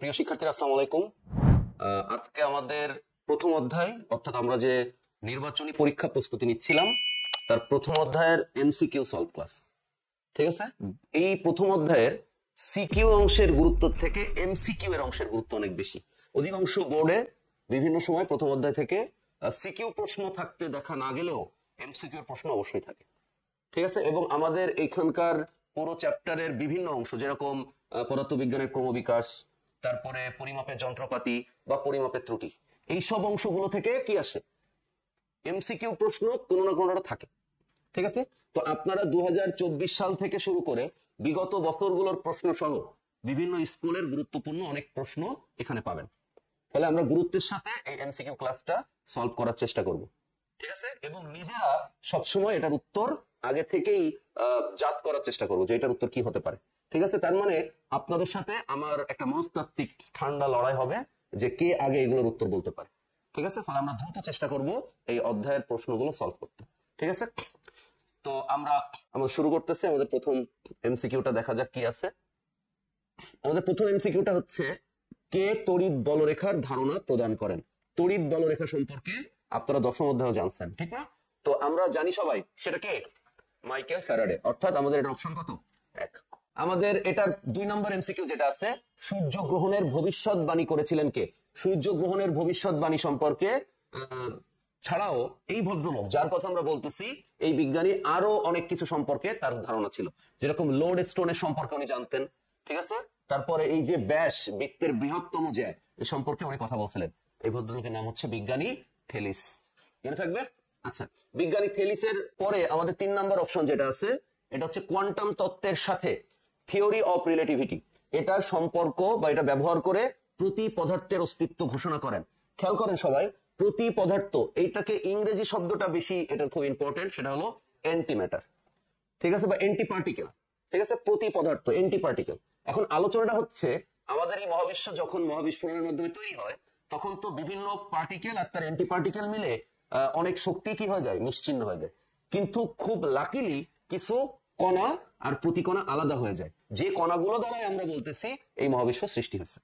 প্রিয় শিক্ষার্থীরা আসসালামু আলাইকুম। আজকে আমাদের প্রথম অধ্যায়, অর্থাৎ আমরা যে নির্বাচনী পরীক্ষা প্রস্তুতি নিচ্ছিলাম তার প্রথম অধ্যায়ের এমসিকিউ সলভ ক্লাস। ঠিক আছে, এই প্রথম অধ্যায়ের সিকিউ অংশের গুরুত্ব থেকে এমসিকিউ এর অংশের গুরুত্ব অনেক বেশি। অধিকাংশ বোর্ডে বিভিন্ন সময় প্রথম অধ্যায় থেকে সিকিউ প্রশ্ন থাকতে দেখা না গেলেও এমসিকিউ এর প্রশ্ন অবশ্যই থাকে। ঠিক আছে, এবং আমাদের এখানকার পুরো চ্যাপ্টারের বিভিন্ন অংশ, যেরকম পদার্থবিজ্ঞানের ক্রমবিকাশ, তারপরে পরিমাপের যন্ত্রপাতি বা পরিমাপের ত্রুটি, এই সব অংশগুলো থেকে কি আসে, এমসিকিউ প্রশ্ন কোনো না কোনোটা থাকে। ঠিক আছে, তো আপনারা 2024 সাল থেকে শুরু করে বিগত বছরগুলোর প্রশ্ন সহ বিভিন্ন স্কুলের গুরুত্বপূর্ণ অনেক প্রশ্ন এখানে পাবেন। তাহলে আমরা গুরুত্বের সাথে এই এমসিকিউ ক্লাসটা সলভ করার চেষ্টা করব। ঠিক আছে, এবং নিজেরা সবসময় এটার উত্তর আগে থেকেই জাজ করার চেষ্টা করবো যে এটার উত্তর কি হতে পারে। ঠিক আছে, তার মানে আপনাদের সাথে আমার একটা মনস্তাত্ত্বিক ঠান্ডা লড়াই হবে যে কে আগে এগুলোর উত্তর বলতে পারে। ঠিক আছে, ফলে আমরা দ্রুত চেষ্টা করব এই অধ্যায়ের প্রশ্নগুলো সলভ করতে। ঠিক আছে, তো আমরা শুরু করতেছি। আমাদের প্রথম এমসিকিউটা দেখা যাক কি আছে। আমাদের প্রথম এমসিকিউটা হচ্ছে, কে তড়িৎ বলরেখার ধারণা প্রদান করেন। তড়িৎ বলরেখা সম্পর্কে আপনারা দশম অধ্যায়ে জানছেন, ঠিক না? তো আমরা জানি সবাই সেটা কে, মাইকেল ফ্যারাডে। অর্থাৎ আমাদের এটা অপশন কত, 1। আমাদের এটার 2 নম্বর এমসিকিউ যেটা আছে, সূর্য গ্রহণের ভবিষ্যৎবাণী করেছিলেন কে। সূর্য গ্রহণের ভবিষ্যৎবাণী সম্পর্কে ছাড়াও এই ভদ্রলোক যার কথা আমরা বলতেছি, এই বিজ্ঞানী আরো অনেক কিছু সম্পর্কে তার ধারণা ছিল, যেরকম লোড স্টোনের সম্পর্কে উনি জানতেন। ঠিক আছে, তারপরে এই যে ব্যাস, বৃত্তের বৃহত্তম জ্যা, এ সম্পর্কে উনি কথা বলছিলেন। এই ভদ্রলোকের নাম হচ্ছে বিজ্ঞানী থেলিস। মনে থাকবে? আচ্ছা, বিজ্ঞানী থেলিসের পরে আমাদের 3 নম্বর অপশন যেটা আছে, এটা হচ্ছে কোয়ান্টাম তত্ত্বের সাথে থিওরি অফ রিলেটিভিটি। এটার সম্পর্ক বা এটা ব্যবহার করে প্রতি পদার্থের অস্তিত্ব ঘোষণা করেন। খেয়াল করেন সবাই, প্রতি পদার্থ, এইটাকে ইংরেজি শব্দটা বেশি, এটা খুব ইম্পর্টেন্ট, সেটা হলো অ্যান্টিম্যাটার। ঠিক আছে, বা অ্যান্টি পার্টিকেল। ঠিক আছে, প্রতি পদার্থ অ্যান্টি পার্টিকেল। এখন আলোচনাটা হচ্ছে, আমাদের এই মহাবিশ্ব যখন মহাবিস্ফোরণের মাধ্যমে তৈরি হয়, তখন তো বিভিন্ন পার্টিকেল আর তার অ্যান্টি পার্টিকেল মিলে অনেক শক্তি কি হয়ে যায়, নিশ্চিহ্ন হয়ে যায়। কিন্তু খুব লাকিলি কিছু কণা আর প্রতিকণা আলাদা হয়ে যায়, যে কণাগুলো দ্বারাই আমরা বলতেছি এই মহাবিশ্ব সৃষ্টি হয়েছে।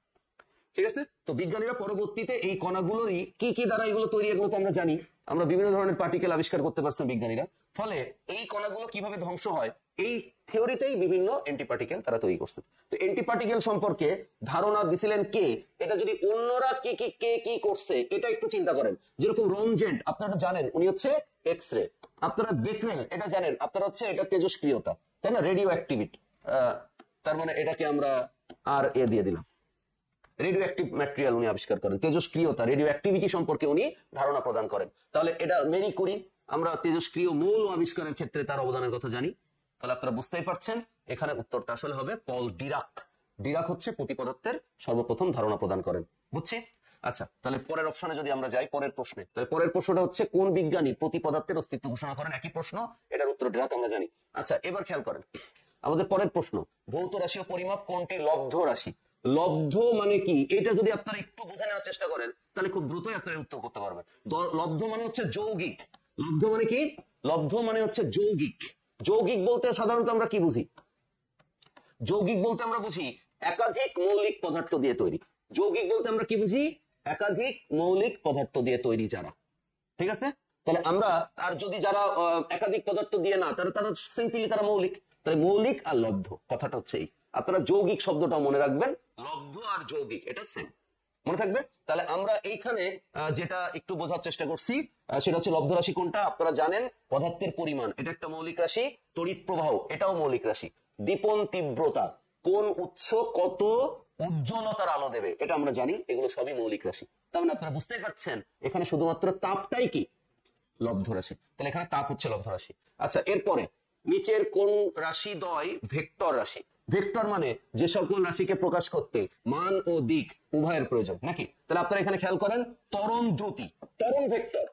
ঠিক আছে, তো বিজ্ঞানীরা পরবর্তীতে এই কণাগুলোরই কি কি দ্বারা এগুলো তৈরি, এগুলো তো আমরা জানি। আমরা বিভিন্ন ধরনের পার্টিকেল আবিষ্কার করতে পারছেন বিজ্ঞানীরা। ফলে এই কণাগুলো কিভাবে ধ্বংস হয়, এই থিওরিতেই বিভিন্ন অ্যান্টি পার্টিকেল তারা তৈরি করছে। তো অ্যান্টি পার্টিকেল সম্পর্কে ধারণা দিছিলেন কে, এটা যদি অন্যরা কে কি করছে এটা একটু চিন্তা করেন। যেরকম রনজেন্ট আপনারা জানেন, উনি হচ্ছে এক্স রে। আপনারা বেকরেল এটা জানেন, আপনারা হচ্ছে এটা তেজস্ক্রিয়তা, তাই না, রেডিও অ্যাক্টিভিটি। তার মানে এটাকে আমরা আর এ দিয়ে দিলাম, রেডিও অ্যাক্টিভ ম্যাটেরিয়াল উনি আবিষ্কার করেন। তেজস্ক্রিয়তা, রেডিও অ্যাক্টিভিটি সম্পর্কে উনি ধারণা প্রদান করেন। তাহলে এটা মেরি কুরি, আমরা তেজস্ক্রিয় মৌল আবিষ্কারের ক্ষেত্রে তার অবদানের কথা জানি। তাহলে আপনারা বুঝতেই পারছেন এখানে উত্তরটা আসলে হবে পল ডিরাক। ডিরাক হচ্ছে প্রতি পদার্থের সর্বপ্রথম ধারণা প্রদান করেন। বুঝছি? আচ্ছা, তাহলে পরের অপশনে যদি আমরা যাই, পরের প্রশ্নে, তাহলে পরের প্রশ্নটা হচ্ছে, কোন বিজ্ঞানী প্রতি পদার্থের অস্তিত্ব ঘোষণা করেন। একই প্রশ্ন, এটার উত্তর ডিরাক আমরা জানি। আচ্ছা, এবার খেয়াল করেন আমাদের পরের প্রশ্ন, ভৌত রাশি ও পরিমাপ কোনটি লব্ধ রাশি। লব্ধ মানে কি, এটা যদি আপনারা একটু বুঝে নেওয়ার চেষ্টা করেন তাহলে খুব দ্রুতই আপনারা উত্তর করতে পারবেন। লব্ধ মানে হচ্ছে যৌগিক। লব্ধ মানে কি, লব্ধ মানে হচ্ছে যৌগিক। যৌগিক বলতে সাধারণত আমরা কি বুঝি, যৌগিক বলতে আমরা বুঝি একাধিক মৌলিক পদার্থ দিয়ে তৈরি। যৌগিক বলতে আমরা কি বুঝি, একাধিক মৌলিক পদার্থ দিয়ে তৈরি যারা। ঠিক আছে, তাহলে আমরা আর যদি যারা একাধিক পদার্থ দিয়ে না, তারা সিম্পলি তারা মৌলিক। তাহলে মৌলিক আর লব্ধ কথাটা হচ্ছে এই। আপনারা যৌগিক শব্দটা মনে রাখবেন, লব্ধ আর যৌগিক এটা সেম, মনে থাকবে। তাহলে আমরা এইখানে যেটা একটু বোঝার চেষ্টা করছি সেটা হচ্ছে লব্ধ রাশি কোনটা। আপনারা জানেন পদার্থের পরিমাণ এটা একটা মৌলিক রাশি, তড়িৎ প্রবাহ এটাও মৌলিক রাশি, দীপন তীব্রতা, কোন উৎস কত উজ্জ্বলতার আলো দেবে এটা আমরা জানি, এগুলো সবই মৌলিক রাশি। তার মানে আপনারা বুঝতেই পারছেন এখানে শুধুমাত্র তাপটাই কি লব্ধ রাশি। তাহলে এখানে তাপ হচ্ছে লব্ধ রাশি। আচ্ছা, এরপরে নিচের কোন রাশি দ্বয় ভেক্টর রাশি। ভেক্টর মানে যে সকল রাশিকে প্রকাশ করতে মান ও দিক উভয়ের প্রয়োজন, নাকি? তাহলে আপনারা এখানে খেয়াল করেন, ত্বরণ দ্রুতি, ত্বরণ ভেক্টর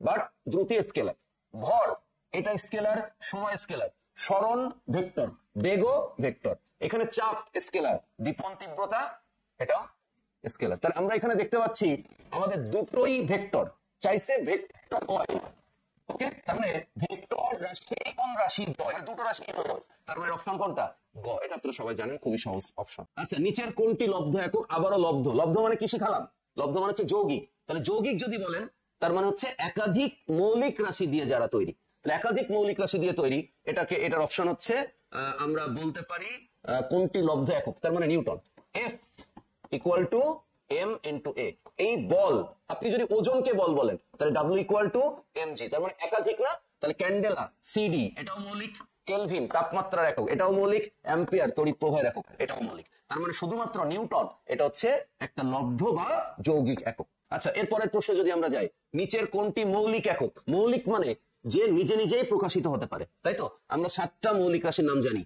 বাট দ্রুতি স্কেলার, ভর এটা স্কেলার, সময় স্কেলার, সরণ ভেক্টর, বেগও ভেক্টর, এখানে চাপ স্কেলার, দীপন তীব্রতা এটা স্কেলার। তাহলে আমরা এখানে দেখতে পাচ্ছি আমাদের দুটোই ভেক্টর। চাইছে ভেক্টর হয়, ওকে, তার মানে ভেক্টর রাশি কোন রাশি গ, এর দুটো রাশি তার মানে অপশন কোনটা গ, এটা আপনারা সবাই জানেন, খুবই সহজ অপশন। আচ্ছা, নিচের কোনটি লব্ধ একক? আবারও লব্ধ, লব্ধ মানে কি শিখালাম? লব্ধ মানে হচ্ছে যৌগিক। তাহলে যৌগিক যদি বলেন তার মানে হচ্ছে একাধিক মৌলিক রাশি দিয়ে যারা তৈরি। তাহলে একাধিক মৌলিক রাশি দিয়ে তৈরি, এটাকে এটার অপশন হচ্ছে আমরা বলতে পারি কোনটি লব্ধ একক, তার মানে Newton. F equal to M into A. এই বল আপনি যদি ওজনকে বল বলেন তাহলে W equal to M G, তার মানে একাধিক না? তাহলে ক্যান্ডেলা সিডি এটাও মৌলিক, কেলভিন তাপমাত্রার একক এটাও মৌলিক, অ্যাম্পিয়ার তড়িৎ প্রবাহের একক এটাও মৌলিক। তার মানে শুধুমাত্র নিউটন এটা হচ্ছে একটা লব্ধ বা যৌগিক একক। আচ্ছা, এরপরের প্রশ্নে যদি আমরা যাই, নিচের কোনটি মৌলিক একক? মৌলিক মানে যে নিজে নিজেই প্রকাশিত হতে পারে, তাই তো? আমরা 7টা মৌলিক রাশির নাম জানি,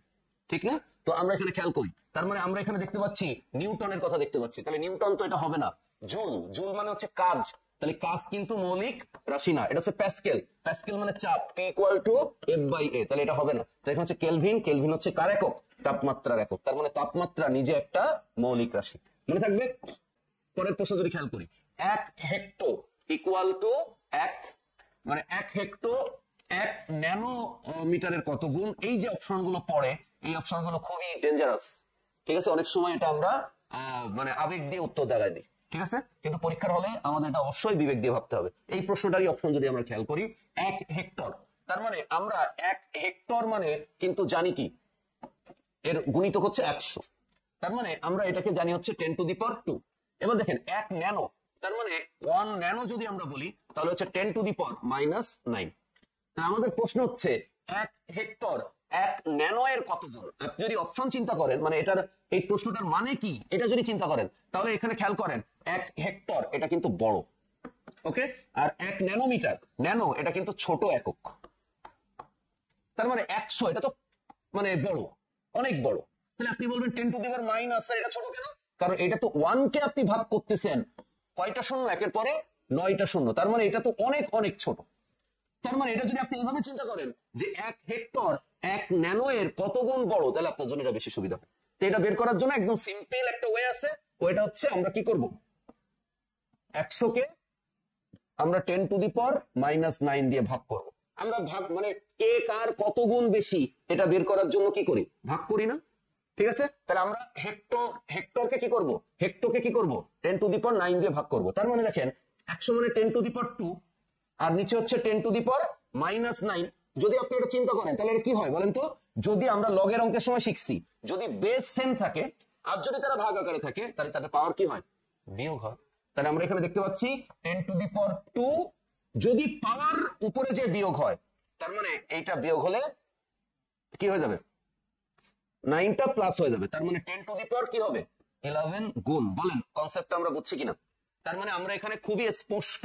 ঠিক না? তো আমরা এখানে খেয়াল করি, তার মানে আমরা এখানে দেখতে পাচ্ছি নিউটনের কথা দেখতে পাচ্ছি। তাহলে নিউটন তো এটা হবে না। জুল, জুল মানে হচ্ছে কাজ, তাহলে কাজ কিন্তু মৌলিক রাশি না। এটা হচ্ছে প্যাসকেল, প্যাসকেল মানে চাপ, P equal to F by A, তাহলে এটা হবে না। তো এখানে হচ্ছে কেলভিন, কেলভিন হচ্ছে কার একক? তাপমাত্রার একক। তার মানে তাপমাত্রা নিজে একটা মৌলিক রাশি, মনে থাকবে। পরের প্রশ্ন যদি খেয়াল করি, 1 হেক্টো ইকুয়াল টু 1 মানে 1 হেক্টো 1 ন্যানোমিটারের কত গুণ? এই যে অপশনগুলো পড়ে, এই অপশনগুলো খুবই ডেঞ্জারাস, ঠিক আছে? অনেক সময় এটা আমরা মানে আবেগ দিয়ে উত্তর দেখাই দিই, ঠিক আছে? কিন্তু পরীক্ষার হলে আমাদের এটা অবশ্যই বিবেক দিয়ে ভাবতে হবে। এই প্রশ্নটারই অপশন যদি আমরা খেয়াল করি, 1 হেক্টর, তার মানে আমরা 1 হেক্টর মানে কিন্তু জানি কি এর গুণিতক হচ্ছে 100, তার মানে আমরা এটাকে জানি হচ্ছে 10 টু দি পাওয়ার 2। এবার দেখেন 1 ন্যানো, তার মানে 1 ন্যানো যদি আমরা বলি তাহলে হচ্ছে 10 টু দি পাওয়ার -9। তাহলে আমাদের প্রশ্ন হচ্ছে 1 হেক্টর 1 ন্যানো এর কত গুণ? আপনি যদি অপশন চিন্তা করেন, মানে এটার এই প্রশ্নটার মানে কি এটা যদি চিন্তা করেন, তাহলে এখানে খেয়াল করেন 1 হেক্টর এটা কিন্তু বড়, ওকে, আর 1 ন্যানোমিটার, ন্যানো এটা কিন্তু ছোট একক। তার মানে 100 এটা তো মানে বড়, অনেক বড়। তাহলে আপনি বলবেন 10 টু দি পাওয়ার মাইনাস, এটা ছোট কেন? কারণ এটা তো 1 কে আপনি ভাগ করতেছেন কয়টা শূন্য? একের পরে 9টা শূন্য, তার মানে এটা তো অনেক অনেক ছোট। তার মানে এটা যদি আপনি এইভাবে চিন্তা করেন যে 1 হেক্টর 1 ন্যানো এর কত গুণ বড়, তাহলে আপনার জন্য এটা বেশি সুবিধা হবে। তো এটা বের করার জন্য একদম সিম্পল একটা ওয়ে আছে, ওইটা হচ্ছে আমরা কি করব, 100 কে আমরা 10 টু দি পাওয়ার -9 দিয়ে ভাগ করব। আমরা ভাগ মানে কে কার কত গুণ বেশি এটা বের করার জন্য কি করি, ভাগ করি না? ঠিক আছে, তাহলে আমরা হেক্টরকে কি করব, হেক্টরকে কি করব 10 টু দি পাওয়ার 9 দিয়ে ভাগ করব। তার মানে দেখেন 100 মানে 10 টু দি পাওয়ার 2 আর নিচে হচ্ছে 10 টু দি পাওয়ার -9। যদি আপনি এটা চিন্তা করেন তাহলে এটা কি হয় বলেন তো? যদি আমরা লগের অঙ্কের সময় শিখছি, যদি বেস সেম থাকে আর যদি তারা ভাগ আকারে থাকে তাহলে তাদের পাওয়ার কি হয়, বিয়োগ হয়। তাহলে আমরা এখানে দেখতে পাচ্ছি 10 টু দি পাওয়ার 2 যদি পাওয়ার উপরে যে বিয়োগ হয়, তার মানে এইটা বিয়োগ হলে কি হয়ে যাবে, 9টা প্লাস হয়ে যাবে। তার মানে 10 টু দি পাওয়ার কি হবে 11 গুণ। বলেন কনসেপ্টটা আমরা বুঝছি কিনা? তার মানে আমরা এখানে খুবই স্পষ্ট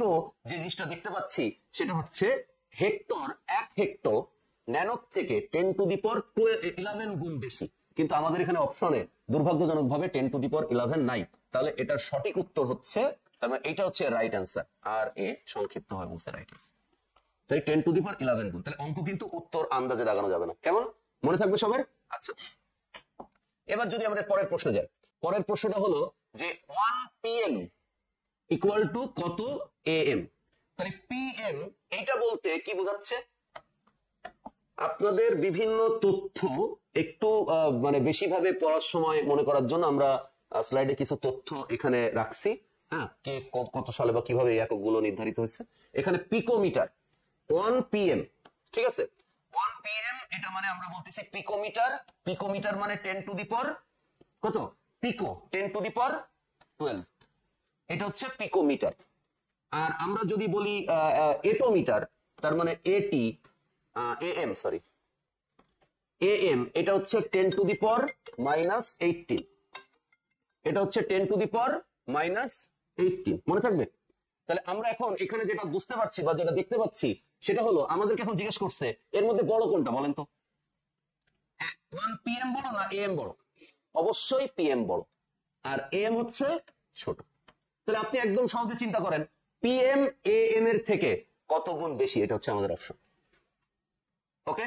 যে জিনিসটা দেখতে পাচ্ছি সেটা হচ্ছে হেক্টর 1 হেক্টর ন্যানো থেকে 10 টু দি পাওয়ার 11 গুণ বেশি, কিন্তু আমাদের এখানে অপশনে দুর্ভাগ্যজনকভাবে 10 টু দি পাওয়ার 11 নাই। তাহলে এটার সঠিক উত্তর হচ্ছে, তার মানে এটা হচ্ছে রাইট অ্যান্সার, আর এ সংক্ষিপ্ত হয় বলছে রাইট অ্যান্সার। তাই 10 টু দি পাওয়ার 11 গুণ। তাহলে অঙ্ক কিন্তু উত্তর আন্দাজে লাগানো যাবে না, কেমন মনে থাকবে সবার? আচ্ছা, এবার যদি আমরা পরের প্রশ্নে যাই, পরের প্রশ্নটা হলো যে 1 PM ইকুয়াল টু কত AM। তাহলে PM এইটা বলতে কি বোঝাচ্ছে? আপনাদের বিভিন্ন তথ্য একটু মানে বেশিভাবে পড়ার সময় মনে করার জন্য আমরা স্লাইডে কিছু তথ্য এখানে রাখছি। হ্যাঁ, কে কত সালে বা কিভাবে এই এককগুলো নির্ধারিত হয়েছে। এখানে পিকোমিটার 1 PM, ঠিক আছে? 1 PM এটা মানে আমরা বলতেছি পিকোমিটার, পিকোমিটার মানে 10 টু দি পাওয়ার কত, পিকো 10 টু দি পাওয়ার 12, এটা হচ্ছে পিকোমিটার। আর আমরা যদি বলি এটোমিটার, তার মানে AM সরি AM, এটা হচ্ছে 10 টু দি পাওয়ার -18, এটা হচ্ছে 10 টু দি পাওয়ার -18, মনে থাকবে? তাহলে আমরা এখন এখানে যেটা বুঝতে পারছি বা যেটা দেখতে পাচ্ছি সেটা হলো আমাদেরকে এখন জিজ্ঞেস করছে এর মধ্যে বড় কোনটা বলেন তো? 1 PM বড় না AM বড়? অবশ্যই PM বড়, আর AM হচ্ছে ছোট। তাহলে আপনি একদম সহজে চিন্তা করেন PM AM এর থেকে কত গুণ বেশি, এটা হচ্ছে আমাদের অপশন। ওকে,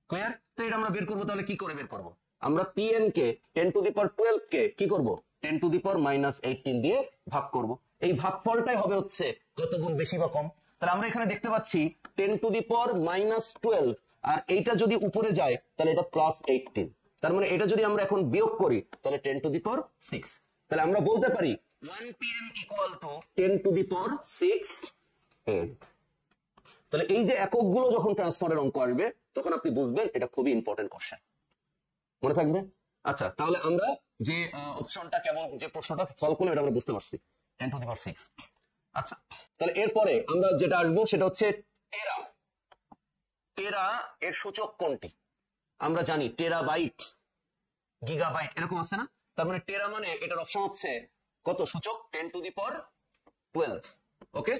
ক্লিয়ার? তো এটা আমরা বের করবো, তাহলে কি করে বের করব? আমরা PM K 10 to the power 12 কে কি করব, 10 টু দি পাওয়ার -18 দিয়ে ভাগ করব। এই ভাগফলটাই হবে হচ্ছে কত গুণ বেশি বা কম। তাহলে আমরা এখানে দেখতে পাচ্ছি 10 টু দি পাওয়ার -12, আর এইটা যদি উপরে যায় তাহলে এটা +18। তার মানে এটা যদি আমরা এখন বিয়োগ করি তাহলে 10 টু দি পাওয়ার 6। তাহলে আমরা বলতে পারি 1 pm = 10 to the power 6 am। তাহলে এই যে এককগুলো যখন ট্রান্সফারের অঙ্ক আসবে তখন আপনি বুঝবেন এটা খুবই ইম্পর্টেন্ট কোশ্চেন, মনে থাকবে। আচ্ছা, তাহলে আমরা যে অপশনটা কেমন, যে প্রশ্নটা সলভ করলাম এটা আমরা বুঝতে পারছি, 10 টু দি পাওয়ার 6। আচ্ছা, তাহলে এরপরে আমরা যেটা আসবো সেটা হচ্ছে টেরা। টেরা এর সূচক কোনটি? আমরা জানি টেরাবাইট, গিগাবাইট এরকম আছে না? তার মানে টেরা মানে এটার অপশন হচ্ছে কত? সূচক 10 to the power 12। Okay,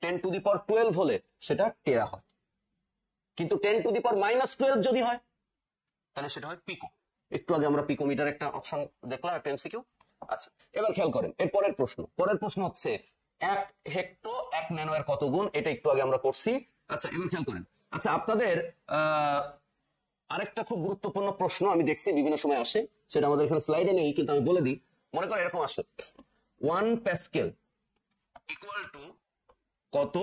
10 to the power 12 হলে সেটা টেরা হয়, কিন্তু 10 টু দি পাওয়ার -12 যদি হয় তাহলে সেটা হয় পিকো। একটু আগে আমরা পিকোমিটার একটা অপশন দেখলাম, একটা এমসিকিউ। আচ্ছা, এবার খেয়াল করেন এর পরের প্রশ্ন হচ্ছে 1 হেক্টো 1 ন্যানো এর কত গুণ? এটা একটু আগে আমরা করছি। আচ্ছা, এবার খেয়াল করেন। আচ্ছা, আপনাদের আরেকটা খুব গুরুত্বপূর্ণ প্রশ্ন আমি দেখছি বিভিন্ন সময় আসে, সেটা আমাদের এখানে স্লাইডে নেই কিন্তু আমি বলে দিই। মনে করেন এরকম আসে 1 প্যাসকেল ইকুয়াল টু কত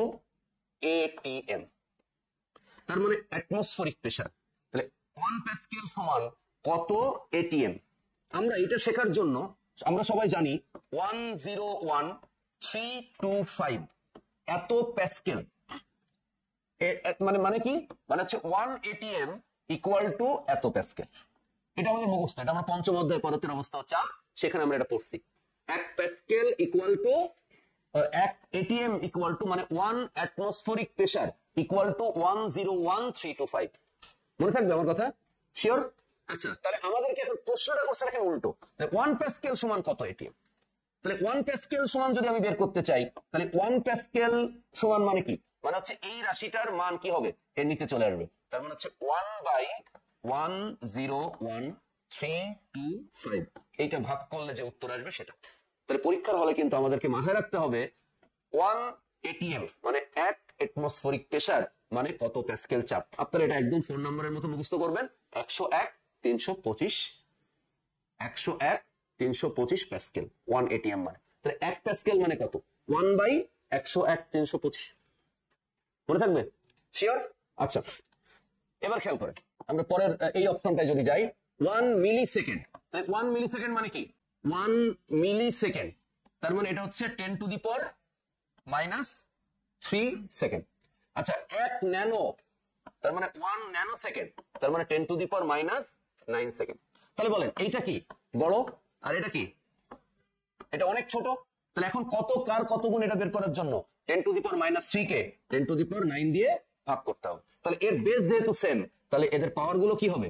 ATM, তার মানে অ্যাটমসফেরিক প্রেসার। তাহলে 1 প্যাসকেল সমান কত ATM? আমরা এটা শেখার জন্য আমরা সবাই জানি 101,325 এত প্যাসকেল। মানে কি? মানে হচ্ছে 1 ATM ইকুয়াল টু এত প্যাসকেল। এটা আমাদের মুখস্থ, এটা আমরা পঞ্চম অধ্যায় পদার্থের অবস্থা ও চাপ সেখানে আমরা এটা পড়ছি। 1 Pascal equal to 1 ATM equal to মানে 1 অ্যাটমসফেরিক প্রেসার ইকুয়াল টু 101,325। মনে থাকবে আমার কথা? শিওর? আচ্ছা, তাহলে আমাদেরকে এখন প্রশ্নটা করছে দেখেন উল্টো। 1 প্যাসকেল সমান কত ATM? তাহলে 1 প্যাসকেল সমান যদি আমি বের করতে চাই তাহলে 1 প্যাসকেল সমান মানে কি? মানে হচ্ছে এই রাশিটার মান কি হবে? এর নিচে চলে আসবে। তার মানে হচ্ছে 1/101,325, এইটা ভাগ করলে যে উত্তর আসবে সেটা। তাহলে পরীক্ষার হলে কিন্তু আমাদেরকে মাথায় রাখতে হবে 1 ATM মানে 1 অ্যাটমসফেরিক প্রেসার মানে কত প্যাসকেল চাপ। আপনারা এটা একদম 4 নম্বরের মতো মুখস্থ করবেন। 101,325 প্যাসকেল 1 ATM মানে। তাহলে 1 প্যাসকেল মানে কত? 1/101,325। মনে থাকবে? শিওর? আচ্ছা, এবার খেয়াল করেন আমরা পরের এই অপশনটায় যদি যাই 1 মিলিসেকেন্ড। তাহলে 1 মিলিসেকেন্ড মানে কি? 1 মিলিসেকেন্ড তার মানে এটা হচ্ছে 10 টু দি পাওয়ার -3 সেকেন্ড। আচ্ছা, 1 ন্যানো তার মানে 1 ন্যানো সেকেন্ড তার মানে 10 টু দি পাওয়ার -9 সেকেন্ড। তাহলে বলেন এইটা কি বড় আর এটা কি? এটা অনেক ছোট। তাহলে এখন কত কার কত গুণ এটা বের করার জন্য 10 to the power -3 K 10 to the পাওয়ার 9 দিয়ে ভাগ করতে হবে। তাহলে এর বেস যেহেতু সেম তাহলে এদের পাওয়ার গুলো কি হবে?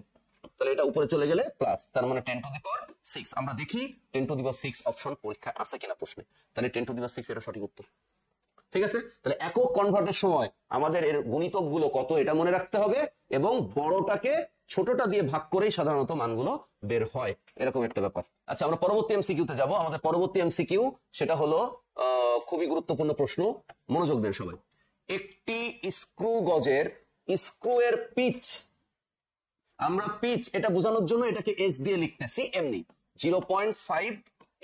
তাহলে এটা উপরে চলে গেলে প্লাস, তার মানে 10 টু দি পাওয়ার 6। আমরা দেখি 10 টু দি পাওয়ার 6 অপশন পরীক্ষা আছে কিনা প্রশ্নে। তাহলে 10 টু দি পাওয়ার 6 এটা সঠিক উত্তর। ঠিক আছে, তাহলে একক কনভার্টের সময় আমাদের এর গুণিতক গুলো কত এটা মনে রাখতে হবে এবং বড়টাকে ছোটটা দিয়ে ভাগ করেই সাধারণত মানগুলো বের হয়, এরকম একটা ব্যাপার। আচ্ছা, আমরা পরবর্তী এমসিকিউতে যাব। আমাদের পরবর্তী এমসিকিউ সেটা হলো খুবই গুরুত্বপূর্ণ প্রশ্ন, মনোযোগ দেন সবাই। একটি স্ক্রু গজের স্ক্রু এর পিচ, আমরা পিচ এটা বোঝানোর জন্য এটাকে এস দিয়ে লিখতেছি এমনি 0.5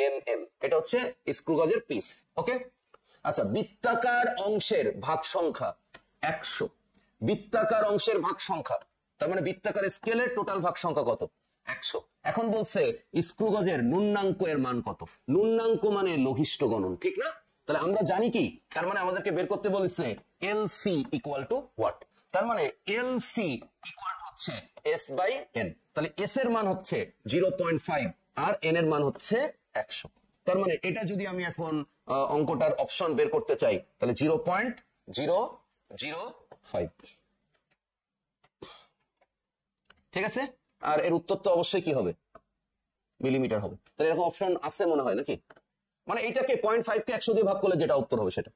mm, এটা হচ্ছে স্ক্রু গজের পিচ। ওকে, আচ্ছা, বৃত্তাকার অংশের ভাগ সংখ্যা 100। বৃত্তাকার অংশের ভাগ সংখ্যা তার মানে বৃত্তাকার স্কেলের টোটাল ভাগ সংখ্যা কত? 100। এখন বলছে স্ক্রু গজের ন্যূনাঙ্ক এর মান কত? ন্যূনাঙ্ক মানে লঘিষ্ঠ গণন, ঠিক না? তাহলে আমরা জানি কি, তার মানে আমাদেরকে বের করতে বলেছে এলসি ইকুয়াল টু হোয়াট। তার মানে এলসি ইকুয়াল টু হচ্ছে S/N। তাহলে এস এর মান হচ্ছে 0.5 আর এন এর মান হচ্ছে 100। তার মানে এটা যদি আমি এখন অঙ্কটার অপশন বের করতে চাই তাহলে 0.005। ঠিক আছে, আর এর উত্তর তো অবশ্যই কি হবে? মিলিমিটার হবে। তাহলে এরকম অপশন আছে মনে হয় নাকি? মানে এইটাকে 0.5 কে 100 দিয়ে ভাগ করলে যেটা উত্তর হবে সেটা।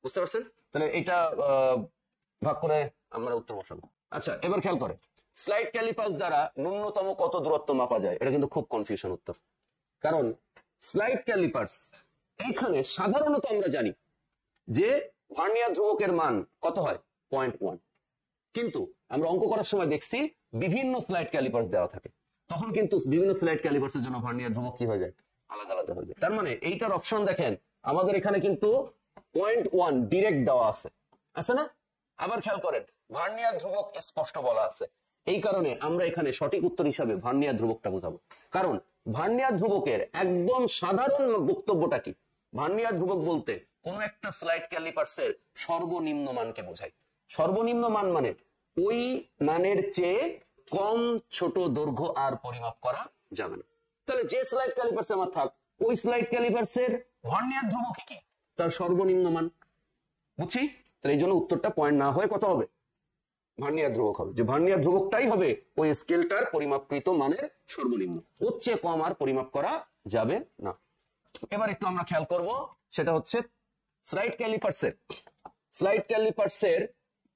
বুঝতে পারছেন? তাহলে এটা ভাগ করে আমরা উত্তর বসাবো। আচ্ছা, এবার খেয়াল করে স্লাইড ক্যালিপাস দ্বারা ন্যূনতম কত দূরত্ব মাপা যায়? এটা কিন্তু খুব কনফিউশন উত্তর, কারণ স্লাইড ক্যালিপাস এইখানে সাধারণত আমরা জানি যে ভার্নিয়ার ধ্রুবকের মান কত হয়? 0.1। কিন্তু আমরা অঙ্ক করার সময় দেখছি বিভিন্ন স্লাইড ক্যালিপাস দেওয়া থাকে, তখন কিন্তু বিভিন্ন স্লাইড ক্যালিপাসের জন্য ভার্নিয়ার ধ্রুবক কি হয়ে যায়? আলাদা আলাদা হয়ে যায়। তার মানে এইটার অপশন দেখেন আমাদের এখানে কিন্তু 0.1 ডিরেক্ট দেওয়া আছে, আছে না? আবার খেয়াল করেন ভার্নিয়ার ধ্রুবক স্পষ্ট বলা আছে, এই কারণে আমরা এখানে সঠিক উত্তর হিসাবে ভার্নিয়ার ধ্রুবকটা বোঝাবো। কারণ ভার্নিয়ার ধ্রুবকের একদম সাধারণ বক্তব্যটা কি? ভার্নিয়ার ধ্রুবক বলতে কোন একটা স্লাইড ক্যালিপার্সের সর্বনিম্ন মানকে বোঝায়। সর্বনিম্ন মান মানে ওই মানের চেয়ে কম ছোট দৈর্ঘ্য আর পরিমাপ করা যাবে না। তাহলে যে স্লাইড ক্যালিপার্সে আমার থাক, ওই স্লাইড ক্যালিপার্সের ভার্নিয়ার ধ্রুবক কি? তার সর্বনিম্ন মান। বুঝছি? তাহলে এই জন্য উত্তরটা পয়েন্ট না হয়ে কত হবে? ভার্নিয়ার ধ্রুবক হবে। যে ভার্নিয়ার ধ্রুবকটাই হবে ওই স্কেলটার পরিমাপকৃত মানের সর্বনিম্ন, ওর চেয়ে কম আর পরিমাপ করা যাবে না। এবার একটু আমরা খেয়াল করব, সেটা হচ্ছে স্লাইড ক্যালিপার্সের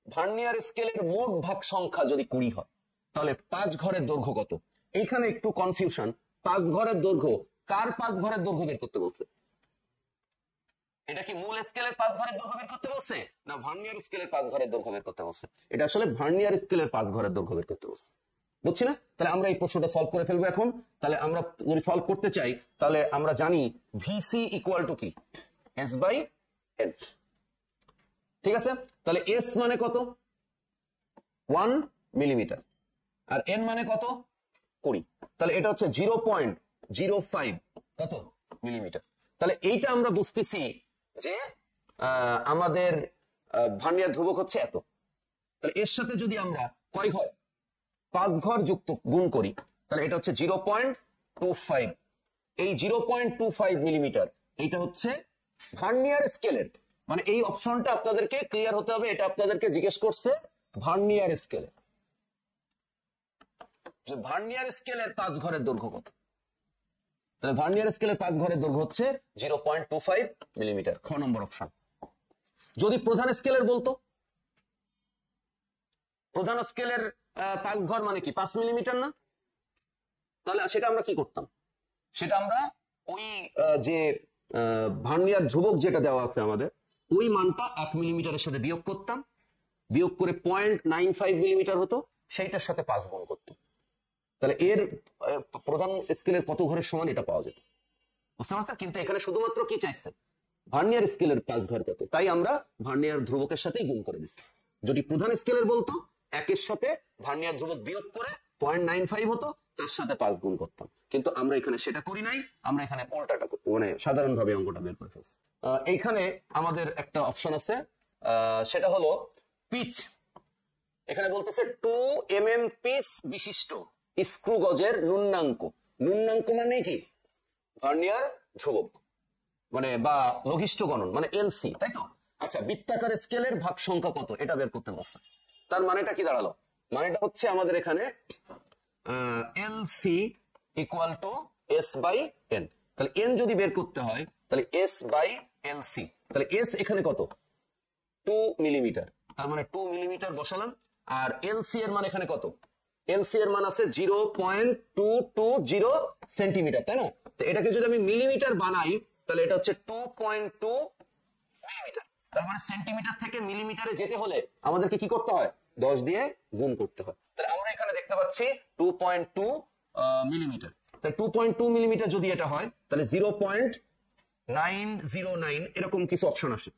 ভার্নিয়ার স্কেলের মোট ভাগ সংখ্যা যদি 20 হয়, তাহলে 5 ঘরের দৈর্ঘ্য কত? এইখানে একটু কনফিউশন। 5 ঘরের দৈর্ঘ্য, কার 5 ঘরের দৈর্ঘ্য বের করতে বলছে? এটা কি মূল স্কেলের 5 ঘরের দৈর্ঘ্য বের করতে বলছে, না ভার্নিয়ার স্কেলের 5 ঘরের দৈর্ঘ্য বের করতে বলছে? এটা আসলে ভার্নিয়ার স্কেলের 5 ঘরের দৈর্ঘ্য বের করতে বলছে। বুঝছি না? তাহলে আমরা এই প্রশ্নটা সলভ করে ফেলবো এখন। তাহলে আমরা যদি সলভ করতে চাই, তাহলে আমরা জানি ভিসি ইকুয়াল টু কি? S by N. ঠিক আছে? তাহলে এস মানে কত? 1 মিলিমিটার, আর এন মানে কত? 20। তাহলে এটা হচ্ছে 0.05 কত মিলিমিটার। তাহলে এইটা আমরা বুঝতেছি যে আমাদের ভার্নিয়ার ধ্রুবক হচ্ছে এত। তাহলে এর সাথে যদি আমরা কয় ঘর? 5 ঘর যুক্ত গুণ করি, তাহলে এটা হচ্ছে 0.25। এই 0.25 মিলিমিটার, এইটা হচ্ছে ভার্নিয়ার স্কেলের, মানে এই অপশনটা আপনাদেরকে ক্লিয়ার হতে হবে। এটা আপনাদেরকে জিজ্ঞেস করছে ভার্নিয়ার স্কেলের, যে ভার্নিয়ার স্কেলের 5 ঘরের দৈর্ঘ্য কত। তাহলে ভার্নিয়ার স্কেলের 5 ঘরের দৈর্ঘ্য হচ্ছে 0.25 মিলিমিটার, খ নম্বর অপশন। যদি প্রধান স্কেলের বলতো, প্রধান স্কেলের 5 ঘর মানে কি? 5 মিলিমিটার না? তাহলে সেটা আমরা কি করতাম? সেটা আমরা ওই যে ভার্নিয়ার ধ্রুবক যেটা দেওয়া আছে আমাদের, ওই মানটা 1 মিলিমিটারের সাথে বিয়োগ করতাম, বিয়োগ করে 0.95 মিলিমিটার হতো, সেইটার সাথে 5 গুণ করতাম। তাহলে এর প্রধান স্কেলের কত ঘরের সমান এটা পাওয়া যেত। বুঝতে পারছেন? কিন্তু এখানে শুধুমাত্র কি চাইছে? ভার্নিয়ার স্কেলের 5 ঘর কত, তাই আমরা ভার্নিয়ার ধ্রুবকের সাথেই গুণ করে দিচ্ছি। যদি প্রধান স্কেলের বলতো, 1 এর সাথে ভার্নিয়ার ধ্রুবক বিয়োগ করে 0.95 হতো, তার সাথে 5 গুণ করতাম। কিন্তু আমরা এখানে সেটা করি নাই, আমরা এখানে উল্টাটা মানে সাধারণভাবে অঙ্কটা বের করে ফেলছি। এইখানে আমাদের একটা অপশন আছে, সেটা হলো পিচ। এখানে বলতেছে 2 mm পিচ বিশিষ্ট স্ক্রু গজের ন্যূনাঙ্ক। ন্যূনাঙ্ক মানে কি? ভার্নিয়ার ধ্রুবক, মানে বা লঘিষ্ঠ গণন মানে এলসি, তাই তো? আচ্ছা, বৃত্তাকার স্কেলের ভাগ সংখ্যা কত, এটা বের করতে বলছে। তার মানেটা কি দাঁড়ালো? মানেটা হচ্ছে আমাদের এখানে LC equal to S by N. তাহলে এন যদি বের করতে হয়, তাহলে এস বাই এলসি। তাহলে এস এখানে কত? 2 মিলিমিটার, তার মানে 2 মিলিমিটার বসালাম। আর এলসি এর মান এখানে কত? এলসি এর মান আছে 0.220 সেন্টিমিটার, তাই না? তো এটাকে যদি আমি মিলিমিটার বানাই, তাহলে এটা হচ্ছে 2.2 মিলিমিটার। তার মানে সেন্টিমিটার থেকে মিলিমিটারে যেতে হলে আমাদেরকে কি করতে হয়? 10 দিয়ে গুণ করতে হয়। তাহলে আমরা এখানে দেখতে পাচ্ছি 2.2 মিলিমিটার। তাহলে 2.2 মিলিমিটার যদি এটা হয়, তাহলে 0.909 এরকম কিছু অপশন আসে।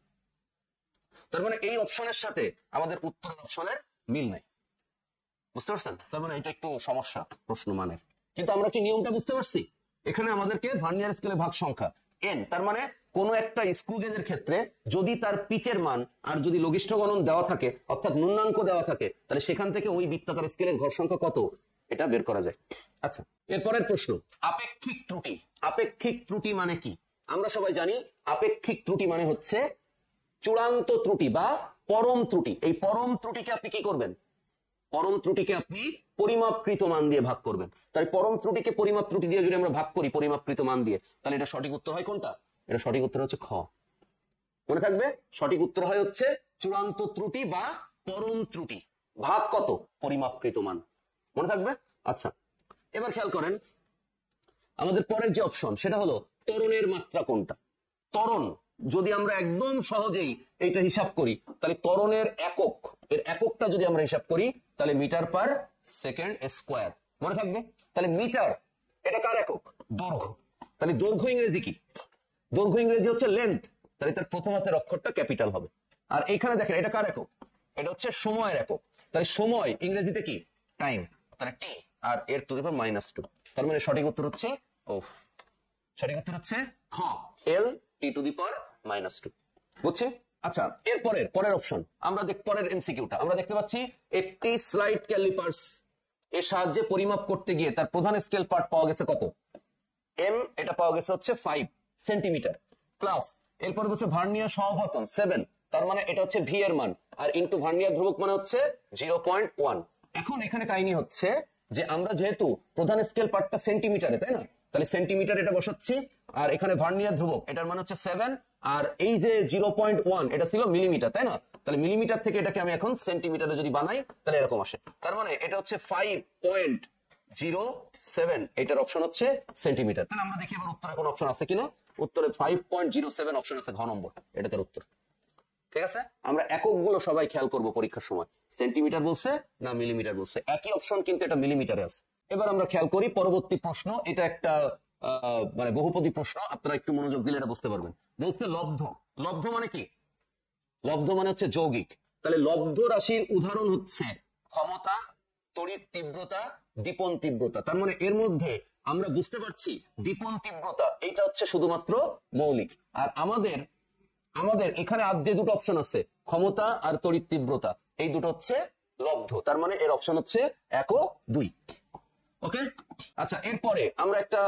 তার মানে এই অপশনের সাথে আমাদের উত্তর অপশনের মিল নাই। বুঝতে পারছেন? তার মানে এটা একটু সমস্যা প্রশ্ন মানের। কিন্তু আমরা কি নিয়মটা বুঝতে পারছি? এখানে আমাদেরকে ভার্নিয়ার স্কেলের ভাগ সংখ্যা এন, তার মানে কোন একটা স্ক্রু গেজের ক্ষেত্রে যদি তার পিচের মান আর যদি লঘিষ্ঠ গণন দেওয়া থাকে, অর্থাৎ ন্যূনাঙ্ক দেওয়া থাকে, তাহলে সেখান থেকে ওই বৃত্তাকার স্কেলের ঘর সংখ্যা কত এটা বের করা যায়। আচ্ছা, এরপরের প্রশ্ন, আপেক্ষিক ত্রুটি। আপেক্ষিক ত্রুটি মানে কি? আমরা সবাই জানি আপেক্ষিক ত্রুটি মানে হচ্ছে চূড়ান্ত ত্রুটি বা পরম ত্রুটি। এই পরম ত্রুটিকে আপনি কি করবেন? পরম ত্রুটিকে আপনি পরিমাপকৃত মান দিয়ে ভাগ করবেন। তাই পরম ত্রুটিকে পরিমাপ ত্রুটি দিয়ে যদি আমরা ভাগ করি পরিমাপকৃত মান দিয়ে, তাহলে এটা সঠিক উত্তর হয় কোনটা? এটা সঠিক উত্তর হচ্ছে খ। মনে থাকবে, সঠিক উত্তর হয় হচ্ছে চূড়ান্ত ত্রুটি বা পরম ত্রুটি, ভাগ কত? পরিমাপকৃত মান। মনে থাকবে? আচ্ছা, এবার খেয়াল করেন আমাদের পরের যে অপশন, সেটা হলো ত্বরণের মাত্রা কোনটা। ত্বরণ যদি আমরা একদম সহজেই এইটা হিসাব করি, তাহলে ত্বরণের একক, এর এককটা যদি আমরা হিসাব করি, তাহলে মিটার পার সেকেন্ড স্কোয়ার। মনে থাকবে? তাহলে মিটার এটা কার একক? দৈর্ঘ্য। তাহলে দৈর্ঘ্য ইংরেজি কি? দৈর্ঘ্য ইংরেজি হচ্ছে লেন্থ। তাহলে তার প্রথম হাতের অক্ষরটা ক্যাপিটাল হবে। আর এখানে দেখেন এটা কার একক, এটা হচ্ছে সময়ের একক। তাহলে সময় ইংরেজিতে কি, টাইম, তাহলে টি আর এর টু দি পাওয়ার -2। তার মানে সঠিক উত্তর হচ্ছে সঠিক উত্তর হচ্ছে খ, এল টি টু দি পাওয়ার -2। বুঝছি? আচ্ছা, এর পরের অপশন আমরা পরের এমসিকিউটা আমরা দেখতে পাচ্ছি, একটি স্লাইড ক্যালিপার্স এর সাহায্যে পরিমাপ করতে গিয়ে তার প্রধান স্কেল পার্ট পাওয়া গেছে কত, এম, এটা পাওয়া গেছে হচ্ছে 5 সেন্টিমিটার, প্লাস এরপর হচ্ছে ভার্নিয়ার সমাপতন 7, তার মানে এটা হচ্ছে ভি এর মান, আর ইনটু ভার্নিয়ার ধ্রুবক মানে হচ্ছে 0.1। এখন এখানে কাহিনী হচ্ছে যে আমরা যেহেতু প্রধান স্কেল পার্টটা সেন্টিমিটারে, তাই না, তাহলে সেন্টিমিটার এটা বসাচ্ছি, আর এখানে ভার্নিয়ার ধ্রুবক এটার মান হচ্ছে 7, আর এই যে 0.1 এটা ছিল মিলিমিটার, তাই না, তাহলে মিলিমিটার থেকে এটাকে আমি এখন সেন্টিমিটারে যদি বানাই তাহলে এরকম আসে। তার মানে এটা হচ্ছে 5.07, এটার অপশন হচ্ছে সেন্টিমিটার। তাহলে আমরা দেখি এবার উত্তরে কোন অপশন আছে কিনা। উত্তরে 5.07 অপশন আছে, ঘ নম্বর, এটা তার উত্তর। ঠিক আছে, আমরা এককগুলো সবাই খেয়াল করব পরীক্ষার সময়, সেন্টিমিটার বলছে না মিলিমিটার বলছে, একই অপশন কিন্তু এটা মিলিমিটারে আছে। এবার আমরা খেয়াল করি পরবর্তী প্রশ্ন, এটা একটা মানে বহুপদী প্রশ্ন, আপনারা একটু মনোযোগ দিলে এটা বুঝতে পারবেন। বলছে লব্ধ, লব্ধ মানে কি, লব্ধ মানে হচ্ছে যৌগিক। তাহলে লব্ধ রাশির উদাহরণ হচ্ছে ক্ষমতা, তড়িৎ তীব্রতা, দীপন তীব্রতা। তার মানে এর মধ্যে আমরা বুঝতে পারছি দীপন তীব্রতা এটা হচ্ছে শুধুমাত্র মৌলিক, আর আমাদের এখানে আর যে দুটো অপশন আছে ক্ষমতা আর তড়িৎ তীব্রতা, এই দুটো হচ্ছে লব্ধ। তার মানে এর অপশন হচ্ছে 1 ও 2। ওকে, আচ্ছা, এরপরে আমরা একটা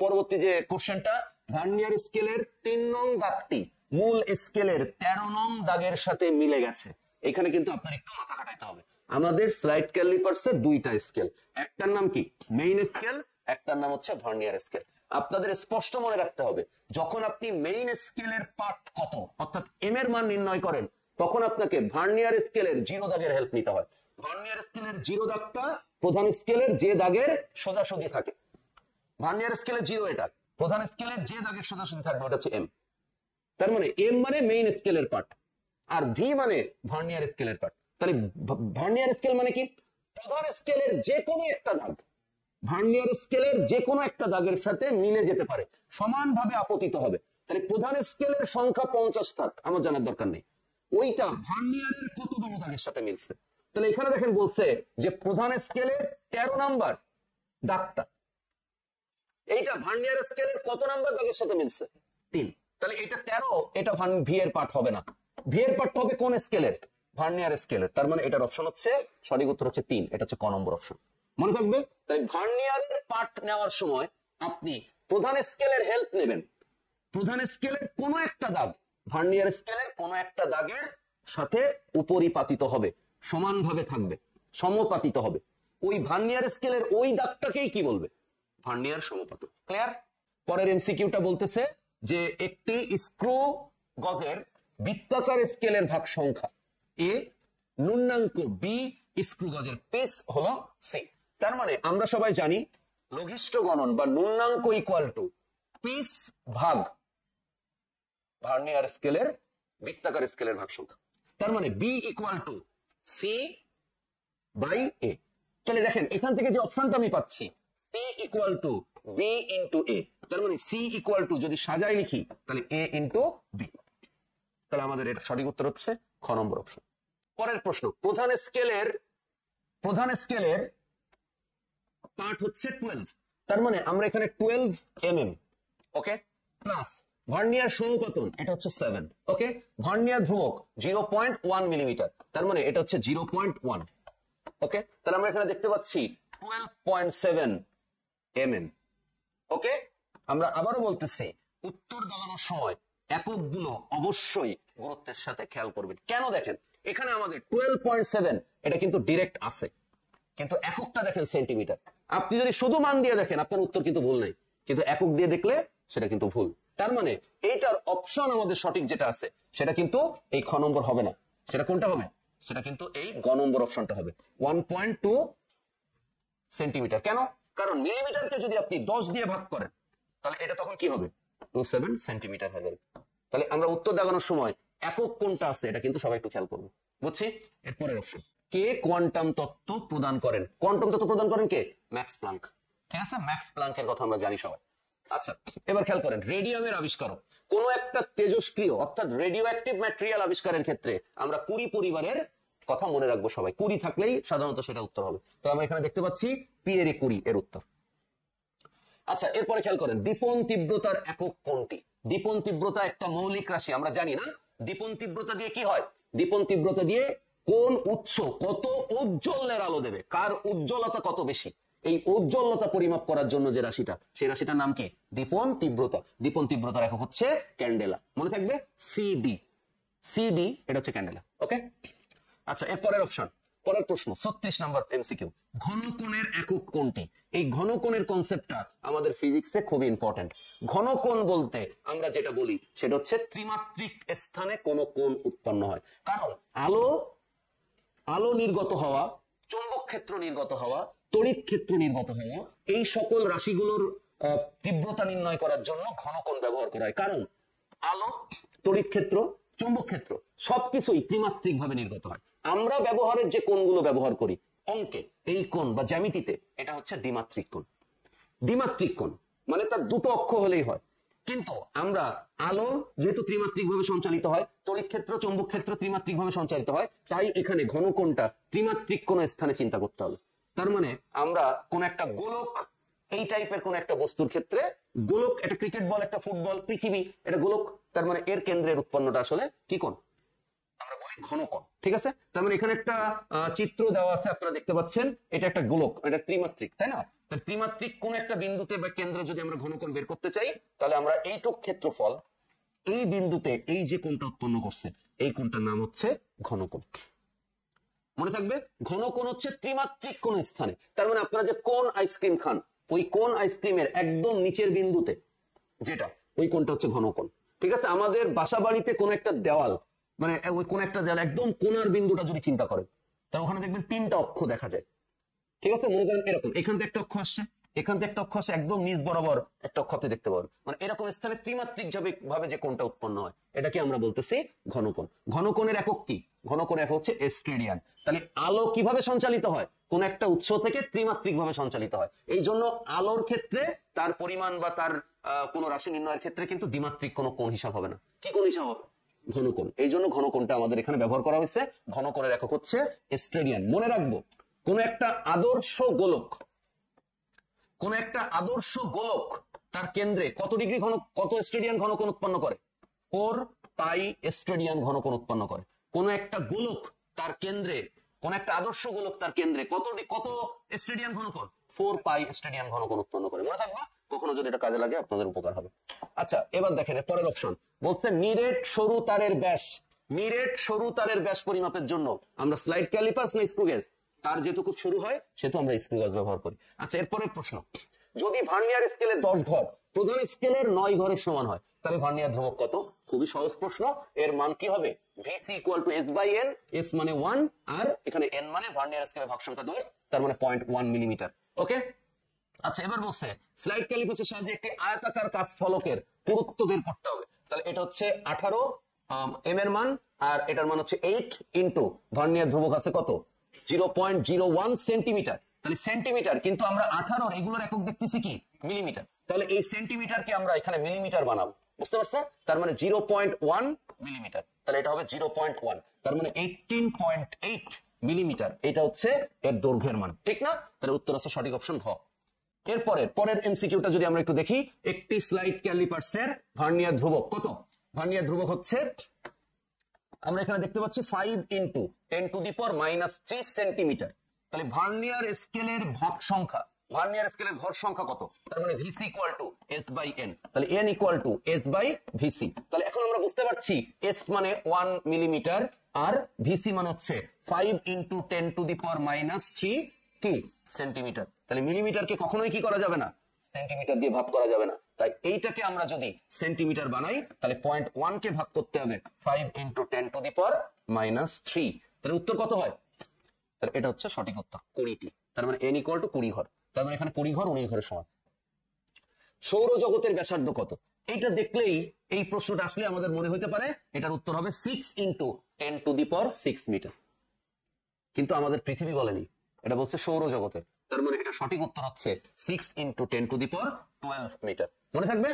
পরবর্তী যে কোশ্চেনটা, ভার্নিয়ার স্কেলের 3 নং দাগটি মূল স্কেলের 13 নং দাগের সাথে মিলে গেছে। এখানে কিন্তু আপনার একটু মাথা খাটাইতে হবে। আমাদের স্লাইড ক্যালিপার্সের দুইটা স্কেল, একটার নাম কি মেইন স্কেল, একটার নাম হচ্ছে ভার্নিয়ার স্কেল। আপনাদের স্পষ্ট মনে রাখতে হবে, যখন আপনি মেইন স্কেলের পার্ট কত অর্থাৎ এম এর মান নির্ণয় করেন, তখন আপনাকে ভার্নিয়ার স্কেলের 0 দাগের হেল্প নিতে হয়। ভার্নিয়ার স্কেলের 0 দাগটা প্রধান স্কেলের যে দাগের সোজাসুজি থাকে, ভার্নিয়ার স্কেলের 0 এটা, প্রধান স্কেলের যে দাগের সোজাসুজি থাকবে ওটা হচ্ছে এম। তার মানে এম মানে মেইন স্কেলের পার্ট, আর ভি মানে ভার্নিয়ার স্কেলের পার্ট। তাহলে ভার্নিয়ার স্কেল মানে কি, প্রধান স্কেলের যে কোনো একটা দাগ ভার্নিয়ার স্কেলের যে কোনো একটা দাগের সাথে মিলে যেতে পারে, সমানভাবে আপতিত হবে। তাহলে প্রধান স্কেলের সংখ্যা 50 থাক, আমার জানার দরকার নেই, ওইটা ভার্নিয়ারের কততম দাগের সাথে মিলছে। তাহলে এখানে দেখেন বলছে যে প্রধান স্কেলের 13 নাম্বার দাগটা, এইটা ভার্নিয়ার স্কেলের কত নাম্বার দাগের সাথে মিলছে, 3। তাহলে এটা 13, এটা ভি এর পার্ট হবে না, ভি এর পার্ট হবে কোন স্কেলের, ভার্নিয়ার স্কেলের। তার মানে এটার অপশন হচ্ছে, সঠিক উত্তর হচ্ছে 3, এটা হচ্ছে ক নম্বর অপশন, মনে থাকবে। তাই ভার্নিয়ারের পার্ট নেওয়ার সময় আপনি প্রধান স্কেলের হেল্প নেবেন, প্রধান স্কেলের কোন একটা দাগ ভার্নিয়ার স্কেলের কোন একটা দাগের সাথে উপরিপাতিত হবে, সমানভাবে থাকবে, সমপাতিত হবে। ওই ভার্নিয়ার স্কেলের ওই দাগটাকেই কি বলবে, ভার্নিয়ার সমপাত। ক্লিয়ার? পরের এমসিকিউটা বলতেছে যে একটি স্ক্রু গজের বৃত্তাকার স্কেলের ভাগ সংখ্যা এ, ন্যূনাঙ্ক বি, স্ক্রু গজের পিস হলো সি। তার মানে আমরা সবাই জানি লঘিষ্ঠ গণন বা ন্যূনাঙ্ক ইকুয়াল টু পিস ভাগ ভার্নিয়ার স্কেলের বৃত্তাকার স্কেলের ভাগ সংখ্যা। তার মানে B equal to C by A. তাহলে দেখেন এখান থেকে যে অপশনটা আমি পাচ্ছি C equal to B into A, তার মানে সি ইকুয়াল টু যদি সাজাই লিখি তাহলে এ ইন্টু বি। তাহলে আমাদের এটা সঠিক উত্তর হচ্ছে খ নম্বর অপশন। পরের প্রশ্ন, প্রধান স্কেলের পার্ট হচ্ছে 12, তার মানে আমরা এখানে 12 mm, ওকে, প্লাস ভার্নিয়ার সমপতন এটা হচ্ছে 7, ওকে, ভার্নিয়ার ধ্রুবক 0.1 মিলিমিটার, তার মানে এটা হচ্ছে 0.1, ওকে। তাহলে আমরা এখানে দেখতে পাচ্ছি 12.7 mm, ওকে। আমরা আবারও বলতেছি উত্তর দাঁড়ানোর সময় এককগুলো অবশ্যই গুরুত্বের সাথে খেয়াল করবেন। কেন দেখেন এখানে আমাদের 12.7 এটা কিন্তু ডিরেক্ট আছে, কিন্তু এককটা দেখেন সেন্টিমিটার। আপনি যদি শুধু মান দিয়ে দেখেন আপনার উত্তর কিন্তু ভুল নাই, কিন্তু একক দিয়ে দেখলে সেটা কিন্তু ভুল। তার মানে এইটার অপশন আমাদের সঠিক যেটা আছে সেটা কিন্তু এই খ নম্বর হবে না, সেটা কোনটা হবে, সেটা কিন্তু এই গ নম্বর অপশনটা হবে 1.2 সেন্টিমিটার। কেন? কারণ মিলিমিটারকে যদি আপনি 10 দিয়ে ভাগ করেন তাহলে এটা তখন কি হবে 27 সেন্টিমিটার হয়ে যাবে। তাহলে আমরা উত্তর দাগানোর সময় একক কোনটা আছে এটা কিন্তু সবাই একটু খেয়াল করবো, বুঝছি। এরপরের অপশন, কে কোয়ান্টাম তত্ত্ব প্রদান করেন? কোয়ান্টাম তত্ত্ব প্রদান করেন কে? Max Planck. ঠিক আছে, ম্যাক্স প্লাঙ্কের কথা আমরা জানি সবাই। আচ্ছা, এবার খেয়াল করেন রেডিয়ামের আবিষ্কারক। কোন একটা তেজস্ক্রিয় অর্থাৎ রেডিও অ্যাক্টিভ ম্যাটেরিয়াল আবিষ্কারের ক্ষেত্রে আমরা কুরি পরিবারের কথা মনে রাখবো সবাই। কুরি থাকলেই সাধারণত সেটা উত্তর হবে। তো আমরা এখানে দেখতে পাচ্ছি পিয়েরে কুরি এর উত্তর। আচ্ছা, এরপরে খেয়াল করেন দীপন তীব্রতার একক কোনটি? দীপন তীব্রতা একটা মৌলিক রাশি, আমরা জানি না। দীপন তীব্রতা দিয়ে কি হয়? দীপন তীব্রতা দিয়ে কোন উৎস কত উজ্জ্বলের আলো দেবে, কার উজ্জ্বলতা কত বেশি, এই উজ্জ্বলতা পরিমাপ করার জন্য যে রাশিটা, সেই রাশিটার নাম কি? দীপন তীব্রতা। দীপন তীব্রতার একক হচ্ছে ক্যান্ডেলা, মনে থাকবে সিডি। সিডি এটা হচ্ছে ক্যান্ডেলা। ওকে, আচ্ছা এর পরের অপশন, পরের প্রশ্ন 36 নম্বর এমসিকিউ, ঘনকোণের একক কোনটি? এই ঘনকোণের কনসেপ্টটা আমাদের ফিজিক্সে খুবই ইম্পর্টেন্ট। ঘনকোণ বলতে আমরা যেটা বলি সেটা হচ্ছে ত্রিমাত্রিক স্থানে কোন কোণ উৎপন্ন হয়। কারণ আলো নির্গত হওয়া, চৌম্বক ক্ষেত্র নির্গত হওয়া, তড়িৎ ক্ষেত্র নির্গত হওয়া, এই সকল রাশিগুলোর তীব্রতা নির্ণয় করার জন্য ঘনকোণ ব্যবহার করা হয়। কারণ আলো, তড়িৎ ক্ষেত্র, চৌম্বক ক্ষেত্র সবকিছুই ত্রিমাত্রিক ভাবে নির্গত হয়। আমরা ব্যবহারের যে কোণগুলো ব্যবহার করি অঙ্কে, এই কোণ বা জ্যামিতিতে, এটা হচ্ছে দ্বিমাত্রিক কোণ। দ্বিমাত্রিক কোণ মানে তার দুটো অক্ষ হলেই হয়। কিন্তু আমরা আলো যেহেতু ত্রিমাত্রিক ভাবে সঞ্চালিত হয়, তড়িৎ ক্ষেত্র, চৌম্বক ক্ষেত্র ত্রিমাত্রিক ভাবে সঞ্চালিত হয়, তাই এখানে ঘনকোণটা ত্রিমাত্রিক কোন স্থানে চিন্তা করতে হবে। তার মানে আমরা কোন একটা গোলক, এই টাইপের কোন একটা বস্তুর ক্ষেত্রে, গোলক, একটা ক্রিকেট বল, একটা ফুটবল, পৃথিবী, এটা গোলক, তার মানে এর কেন্দ্রের উৎপন্নটা আসলে কি কোণ? আমরা বলি ঘনকোণ। ঠিক আছে, তার মানে এখানে একটা চিত্র দেওয়া আছে, আপনারা দেখতে পাচ্ছেন, এটা একটা গোলক, এটা ত্রিমাত্রিক, তাই না? তার ত্রিমাত্রিক কোন একটা বিন্দুতে বা কেন্দ্রে যদি আমরা ঘনকোণ বের করতে চাই, তাহলে আমরা এইটুক ক্ষেত্রফল, এই বিন্দুতে এই যে কোণটা উৎপন্ন করছে, এই কোণটার নাম হচ্ছে ঘনকোণ। মনে থাকবে, ঘনকোণ হচ্ছে ত্রিমাত্রিক কোন স্থানে। তার মানে আপনারা যে কোন আইসক্রিম খান, ওই কোন আইসক্রিমের একদম নিচের বিন্দুতে যেটা, ওই কোণটা হচ্ছে ঘনকোণ। ঠিক আছে, আমাদের বাসা বাড়িতে কোন একটা দেওয়াল, মানে ওই কোন একটা দেওয়াল একদম কোণার বিন্দুটা যদি চিন্তা করেন, তাহলে ওখানে দেখবেন তিনটা অক্ষ দেখা যায়। ঠিক আছে, মনে করেন এরকম, এখান থেকে একটা অক্ষ আসছে, এখান থেকে একটা অক্ষ আসছে, একদম নিচ বরাবর একটা অক্ষ আপনি দেখতে পাবেন। মানে এরকম স্থানে ত্রিমাত্রিক ভাবে যে কোণটা উৎপন্ন হয়, এটাকে আমরা বলতেছি ঘনকোণ। ঘনকোণের একক কি? ঘনকোণের একক হচ্ছে স্টেডিয়ান। তাহলে আলো কিভাবে সঞ্চালিত হয়? কোন একটা উৎস থেকে ত্রিমাত্রিক ভাবে সঞ্চালিত হয়। এই জন্য আলোর ক্ষেত্রে তার পরিমাণ বা তার কোন রাশি নির্ণয়ের ক্ষেত্রে কিন্তু দ্বিমাত্রিক কোনো কোণ হিসাব হবে না। কি কোণ হিসাব হবে? ঘনকোণ। এই জন্য ঘনকোণটা আমাদের এখানে ব্যবহার করা হয়েছে। ঘনকোণের একক হচ্ছে স্টেডিয়ান। মনে রাখবো, কোন একটা আদর্শ গোলক, কোন একটা আদর্শ গোলক তার কেন্দ্রে কত ডিগ্রি কত স্টেডিয়ান ঘনকোণ উৎপন্ন করে? 4 পাই স্টেডিয়ান ঘনকোণ উৎপন্ন করে। কোন একটা গোলক তার কেন্দ্রে, কোন একটা আদর্শ গোলক তার কেন্দ্রে কত স্টেডিয়ান ঘনকোণ? 4 পাই স্টেডিয়ান ঘনকোণ উৎপন্ন করে। মনে থাকবে, কখনো যদি এটা কাজে লাগে আপনাদের উপকার হবে। আচ্ছা, এবার দেখেন পরের অপশন বলছে নিরেট সরু তারের ব্যাস। নিরেট সরু তারের ব্যাস পরিমাপের জন্য আমরা স্লাইড ক্যালিপার না স্ক্রু গেজ, তার যেটুকু শুরু হয় সেহেতু আমরা স্ক্রু গেজ ব্যবহার করি। আচ্ছা, এরপরের প্রশ্ন, যদি ভার্নিয়ার স্কেলে 10 ঘর প্রধান স্কেলের 9 ঘরের সমান হয়, তাহলে ভার্নিয়ার ধ্রুবক কত? খুবই সহজ প্রশ্ন। এর মান কি হবে? VC equal to S by N. S মানে 1 আর এখানে এন মানে ভার্নিয়ার স্কেলের ভাগ সংখ্যা 10, তার মানে 0.1 মিলিমিটার। ওকে, আচ্ছা এবার বলছে স্লাইড ক্যালিপারের সাহায্যে একটি আয়তাকার কাচ ফলকের পুরুত্ব বের করতে হবে। তাহলে এটা হচ্ছে 18 এম এর মান, আর এটার মান হচ্ছে 8 ইন্টু ভার্নিয়ার ধ্রুবক আছে কত? 0.01 সেন্টিমিটার। তাহলে সেন্টিমিটার, কিন্তু আমরা 18 এগুলোর একক দেখতেছি কি? মিলিমিটার। তাহলে এই সেন্টিমিটারকে আমরা এখানে মিলিমিটার বানাবো, বুঝতে পারছেন? তার মানে 0.1 মিলিমিটার। তাহলে এটা হবে 0.1, তার মানে 18.8 মিলিমিটার। এটা হচ্ছে এর দৈর্ঘ্যের মান, ঠিক না? তাহলে উত্তর আছে সঠিক অপশন ঘ। পরের এমসিকিউটা যদি আমরা একটু দেখি, একটি স্লাইড ক্যালিপার্সের ভার্নিয়ার ধ্রুবক কত? ভার্নিয়ার ধ্রুবক হচ্ছে, আমরা এখানে দেখতে পাচ্ছি 5 into 10 to the power -3 centimetre. তাহলে ভার্নিয়ার স্কেলের ভাগ সংখ্যা, ভার্নিয়ার স্কেলের ঘর সংখ্যা কত? তার মানে VC equal to S by N. তাহলে N equal to S by VC. তাহলে এখন আমরা বুঝতে পারছি এস মানে 1 মিলিমিটার আর ভিসি মানে হচ্ছে 5 ইন্টু 10 টু দি পাওয়ার -3 কি সেন্টিমিটার। তাহলে মিলিমিটারকে কখনোই কি করা যাবে না? সেন্টিমিটার দিয়ে ভাগ করা যাবে না। তাই এইটাকে আমরা যদি সেন্টিমিটার বানাই, তাহলে 0.1 কে ভাগ করতে হবে 5 ইন্টু 10 টু দি পাওয়ার -3। তাহলে উত্তর কত হয়? তাহলে এটা হচ্ছে সঠিক উত্তর 20টি। তার মানে n ইকুয়াল টু 20 ঘর। তার মানে এখানে 20 ঘর 19 ঘরের সমান। সৌরজগতের ব্যাসার্ধ কত? এইটা দেখলেই, এই প্রশ্নটা আসলে আমাদের মনে হতে পারে এটার উত্তর হবে 6 into 10 to the power 6 metre. কিন্তু আমাদের পৃথিবী বলেনি, এটা বলছে সৌরজগতের। তার মানে এটা সঠিক উত্তর হচ্ছে 6 into 10 to the power 12 metre. মনে থাকবে?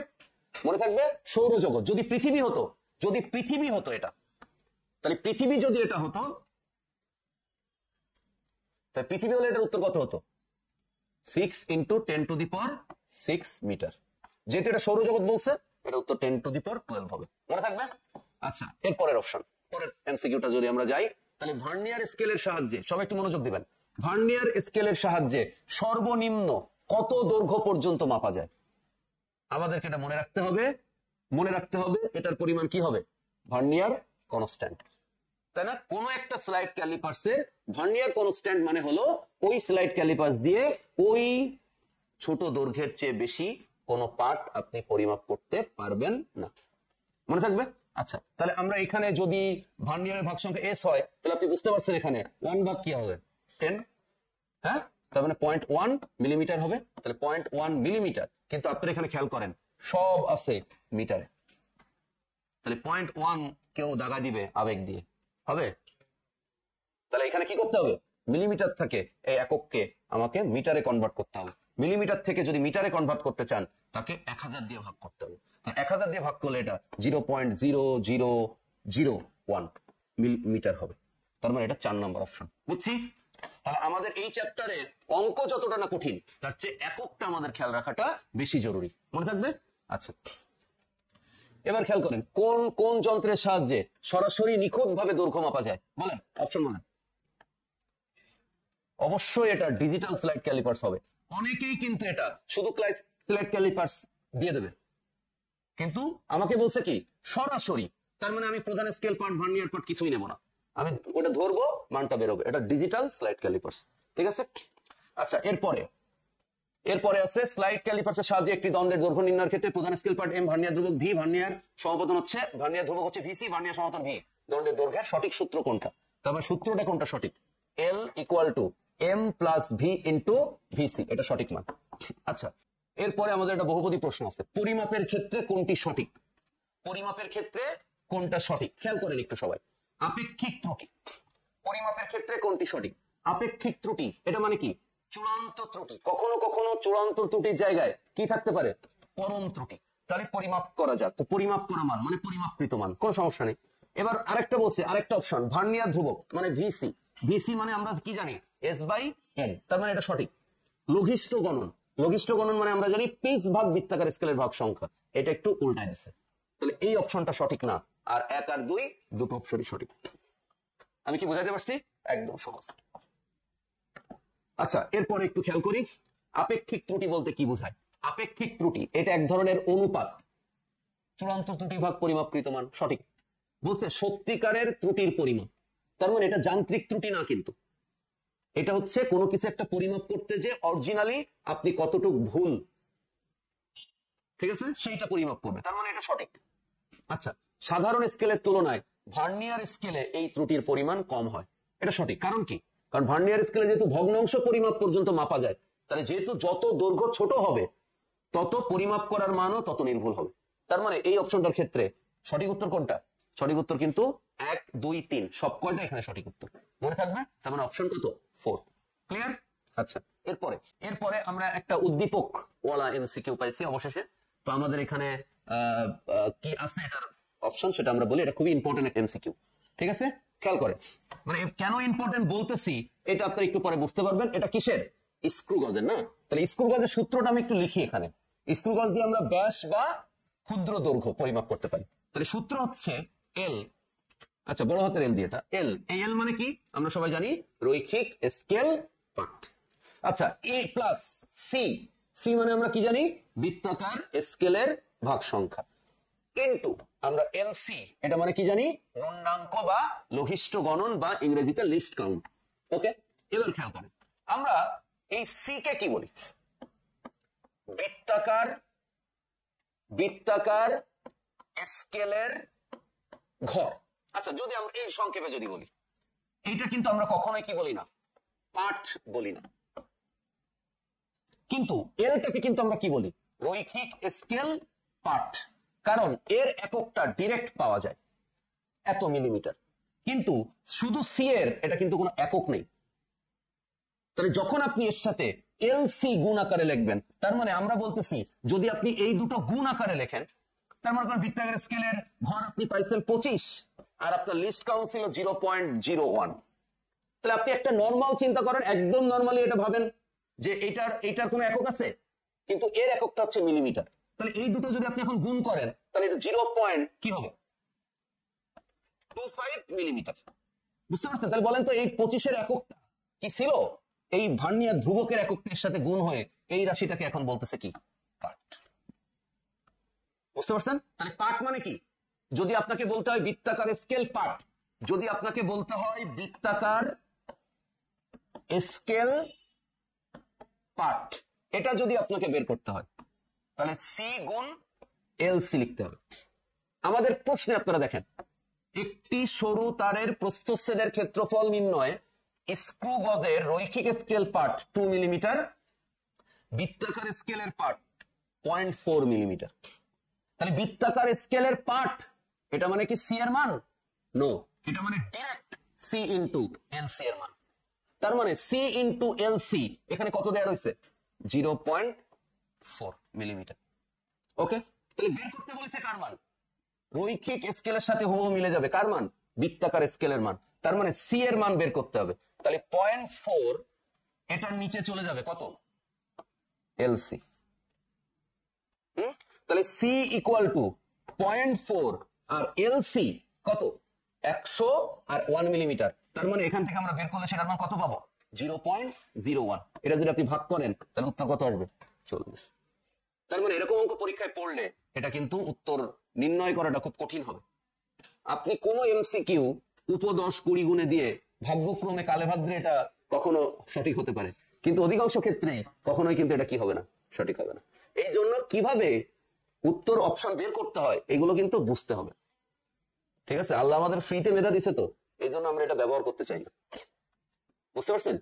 মনে থাকবে সৌরজগৎ। যদি পৃথিবী হতো এটা, তাহলে পৃথিবী যদি এটা হতো, তাহলে পৃথিবী হলে এটার উত্তর কত হতো? 6 × 10⁶ মিটার। যেহেতু এটা সৌরজগৎ বলছে, এটা উত্তর 10⁻12 হবে। মনে থাকবে? আচ্ছা, এর পরের অপশন, পরের এমসিকিউটা যদি আমরা যাই, তাহলে ভার্নিয়ার স্কেলের সাহায্যে, সবাই একটু মনোযোগ দিবেন, ভার্নিয়ার স্কেলের সাহায্যে সর্বনিম্ন কত দৈর্ঘ্য পর্যন্ত মাপা যায়? আমাদেরকে এটা মনে রাখতে হবে, এটার পরিমাণ কি হবে? ভার্নিয়ার কনস্ট্যান্ট, তাই না? কোন একটা স্লাইড ক্যালিপার্সের ভার্নিয়ার কনস্ট্যান্ট মানে হলো ওই স্লাইড ক্যালিপার্স দিয়ে ওই ছোট দৈর্ঘ্যের চেয়ে বেশি কোন পার্ট আপনি পরিমাপ করতে পারবেন না। মনে থাকবে? আচ্ছা, তাহলে আমরা এখানে যদি ভার্নিয়ারের ভাগ সংখ্যা s হয়, তাহলে আপনি বুঝতে পারছেন এখানে 1 ভাগ কি হবে? 10, হ্যাঁ, তার মানে 0.1 মিলিমিটার হবে। তাহলে 0.1 মিলিমিটার, কিন্তু আপনারা এখানে খেয়াল করেন সব আছে মিটারে, তাহলে 0.1 কেউ দাগা দিবে আবেগ দিয়ে, হবে? তাহলে এখানে কি করতে হবে? মিলিমিটার থেকে এই একককে আমাকে মিটারে কনভার্ট করতে হবে। মিলিমিটার থেকে যদি মিটারে কনভার্ট করতে চান, তাকে 1000 দিয়ে ভাগ করতে হবে। 1000 দিয়ে ভাগ করলে এটা 0.0001 মিটার হবে। তার মানে এটা 4 নম্বর অপশন। বুঝছি? তাহলে আমাদের এই চ্যাপ্টারের অঙ্ক যতটা না কঠিন, তার চেয়ে এককটা আমাদের খেয়াল রাখাটা বেশি জরুরি। মনে থাকবে? আচ্ছা, এবার খেয়াল করেন কোন কোন যন্ত্রের সাহায্যে সরাসরি নিখুঁত ভাবে দৈর্ঘ্য মাপা যায়? বলেন, অপশন বলেন। অবশ্যই এটা ডিজিটাল স্লাইড ক্যালিপার্স হবে। অনেকেই কিন্তু এটা শুধু স্লাইড ক্যালিপার্স দিয়ে দেবে, কিন্তু আমাকে বলছে কি সরাসরি। তার মানে আমি প্রধান স্কেল পার্ট, ভার্নিয়ার পার্ট কিছুই নেব না, আমি ওটা ধরবো, মানটা বেরোবে। এটা ডিজিটাল স্লাইড ক্যালিপার্স, ঠিক আছে? আচ্ছা, এরপরে আছে স্লাইড ক্যালিপার্সের সাহায্যে একটি দণ্ডের দৈর্ঘ্য নির্ণয়ের ক্ষেত্রে প্রধান স্কেল পার্ট m, ভার্নিয়ার ধ্রুবক v, ভার্নিয়ার সমাপতন হচ্ছে, ভার্নিয়ার ধ্রুবক হচ্ছে vc, ভার্নিয়ার সমাপতন v। দণ্ডের দৈর্ঘ্যের সঠিক সূত্র কোনটা? তারপরে সূত্রটা কোনটা সঠিক? L = m + v × vc, এটা সঠিক মান। আচ্ছা, এরপরে আমাদের একটা বহুপদী প্রশ্ন আছে, পরিমাপের ক্ষেত্রে কোনটি সঠিক? পরিমাপের ক্ষেত্রে কোনটা সঠিক খেয়াল করেন একটু সবাই। আপেক্ষিক ত্রুটি, পরিমাপের ক্ষেত্রে কোনটি সঠিক? আপেক্ষিক ত্রুটি, এটা মানে কি? চূড়ান্ত ত্রুটি। কখনো কখনো চূড়ান্ত ত্রুটির জায়গায় কি থাকতে পারে? পরম ত্রুটি। তাহলে পরিমাপ করা যাক, তো পরিমাপ করা মান মানে পরিমাপকৃত মান, কোনো সমস্যা নেই। এবার আরেকটা বলছে, আরেকটা অপশন, ভার্নিয়ার ধ্রুবক মানে ভিসি। ভিসি মানে আমরা কি জানি? s/n, তার মানে এটা সঠিক। লঘিষ্ঠ গণন, লঘিষ্ঠ গণন মানে আমরা জানি পিচ ভাগ বৃত্তাকার স্কেলের ভাগ সংখ্যা, এটা একটু উল্টায় দিছে। তাহলে এই অপশনটা সঠিক না, আর 1 আর 2 দুটো অপশনই সঠিক। আমি কি বোঝাতে পারছি? একদম সহজ। আচ্ছা, এরপরে একটু খেয়াল করি, আপেক্ষিক ত্রুটি বলতে কি বোঝায়? আপেক্ষিক ত্রুটি এটা এক ধরনের অনুপাত, চূড়ান্ত ত্রুটি ভাগ পরিমাপকৃত মান, সঠিক। বলছে সত্যিকারের ত্রুটির পরিমাপ, তার মানে এটা যান্ত্রিক ত্রুটি না, কিন্তু এটা হচ্ছে কোনো কিছু একটা পরিমাপ করতে যে অরিজিনালি আপনি কতটুকু ভুল, ঠিক আছে, সেইটা পরিমাপ করবে, তার মানে এটা সঠিক। আচ্ছা, সাধারণ স্কেলের তুলনায় ভার্নিয়ার স্কেলে এই ত্রুটির পরিমাণ কম হয়, এটা সঠিক। কারণ কি? কারণ ভার্নিয়ার স্কেলে যেহেতু ভগ্নাংশ পরিমাপ পর্যন্ত মাপা যায়, তাহলে যেহেতু যত দৈর্ঘ্য ছোট হবে তত পরিমাপ করার মানও তত নির্ভুল হবে। তার মানে এই অপশনটার ক্ষেত্রে সঠিক উত্তর কোনটা? সঠিক উত্তর কিন্তু 1, 2, 3 সব কয়টা এখানে সঠিক উত্তর, মনে থাকবে। তার মানে অপশন কত? 4। ক্লিয়ার? আচ্ছা, এরপরে আমরা একটা উদ্দীপক ওয়ালা এমসিকিউ পাইছি অবশেষে। তো আমাদের এখানে কি আছে এটার অপশন, সেটা আমরা বলি। এটা খুবই ইম্পর্টেন্ট এমসিকিউ, ঠিক আছে? খেয়াল করে, মানে কেন ইম্পর্টেন্ট বলতেছি এটা আপনারা একটু পরে বুঝতে পারবেন। এটা কিসের? স্ক্রু গজের না? তাহলে স্ক্রু গজের সূত্রটা আমি একটু লিখি এখানে। স্ক্রু গজ দিয়ে আমরা ব্যাস বা ক্ষুদ্র দৈর্ঘ্য পরিমাপ করতে পারি। তাহলে সূত্র হচ্ছে এল, আচ্ছা বড় হাতের এল দিয়ে, এটা এল। এই এল মানে কি আমরা সবাই জানি? রৈখিক স্কেল পার্ট। আচ্ছা, এ প্লাস সি, সি মানে আমরা কি জানি? বৃত্তাকার স্কেলের ভাগ সংখ্যা, ইনটু আমরা এলসি, এটা মানে কি জানি? ন্যূনাঙ্ক বা লঘিষ্ঠ গণন বা ইংরেজিতে লিস্ট কাউন্ট। ওকে, এবার খেয়াল করেন আমরা এই সি কে কি বলি? বৃত্তাকার স্কেলের ঘর। আচ্ছা, যদি আমরা এই সংক্ষেপে যদি বলি, এইটা কিন্তু আমরা কখনোই কি বলি না? পাঠ বলি না। কিন্তু এলটাকে কিন্তু আমরা কি বলি? রৈখিক স্কেল পাঠ, কারণ এর এককটা ডিরেক্ট পাওয়া যায়, এত মিলিমিটার। কিন্তু শুধু সি এর এটা কিন্তু কোনো একক নেই। তাহলে যখন আপনি এর সাথে এলসি গুণ আকারে লিখবেন, তার মানে আমরা বলতেছি যদি আপনি এই দুটো গুণ আকারে লেখেন, তার মানে বৃত্তাকার স্কেলের ঘর আপনি পাইছেন 25 আর আপনার লিস্ট কাউন্ট ছিল 0.01। তাহলে আপনি একটা নরমাল চিন্তা করেন, একদম নরমালি এটা ভাবেন যে এটার কোনো একক আছে, কিন্তু এর এককটা হচ্ছে মিলিমিটার। তাহলে এই দুটো যদি আপনি এখন গুণ করেন তাহলে এটা 0. কি হবে 25 মিলিমিটার। বুঝতে পারছেন? তাহলে বলেন তো এই 25-এর এককটা কি ছিল? এই ভার্নিয়ার ধ্রুবকের এককটির সাথে গুণ হয়ে এই রাশিটাকে এখন বলতেছে কি পার্ট। বুঝতে পারছেন? তাহলে পার্ট মানে কি? যদি আপনাকে বলতে হয় বৃত্তাকার স্কেল পার্ট, যদি আপনাকে বলতে হয় বৃত্তাকার স্কেল পার্ট, এটা যদি আপনাকে বের করতে হয় তাহলে সি গুণ এল সি লিখতে হবে। আমাদের প্রশ্নে আপনারা দেখেন, একটি সরু তারের প্রস্থচ্ছেদের ক্ষেত্রফল নির্ণয় স্ক্রু গজের রৈখিক স্কেল পার্ট 2 মিলিমিটার, বৃত্তাকার স্কেলের পার্ট 0.4 মিলিমিটার। তাহলে বৃত্তাকার স্কেলের পার্ট এটা মানে কি সি এর মান? নো, এটা মানে direct C into L C এর মান। তার মানে সি ইনটু এল সি এখানে কত দেয়া রয়েছে? 0.4 মিলিমিটার। ওকে, তাহলে বের করতে বলেছে কার মান? রৈখিক স্কেলের সাথে হুবহু মিলে যাবে কার মান? বৃত্তাকার স্কেলের মান। তার মানে সি এর মান বের করতে হবে। তাহলে 0.4 এটার নিচে চলে যাবে কত? এলসি। তাহলে সি ইকুয়াল টু 0.4 আর এলসি কত? 100 আর 1 মিলিমিটার। তার মানে এখান থেকে আমরা বের করলে সেটার মান কত পাবো? 0.01। এটা যদি আপনি ভাগ করেন তাহলে উত্তর কত আসবে? 40। তার মানে এরকম অঙ্ক পরীক্ষায় পড়লে এটা কিন্তু উত্তর নির্ণয় করাটা খুব কঠিন হবে। আপনি কোন এমসিকিউ উপ-10 20 গুণে দিয়ে ভাগ্যক্রমে কালে ভাদ্রে এটা কখনো সঠিক হতে পারে, কিন্তু অধিকাংশ ক্ষেত্রেই কখনোই কিন্তু এটা কি হবে না, সঠিক হবে না। এই জন্য কিভাবে উত্তর অপশন বের করতে হয় এগুলো কিন্তু বুঝতে হবে। ঠিক আছে? আল্লাহ আমাদের ফ্রিতে মেধা দিছে, তো এই জন্য আমরা এটা ব্যবহার করতে চাই না। বুঝতে পারছেন?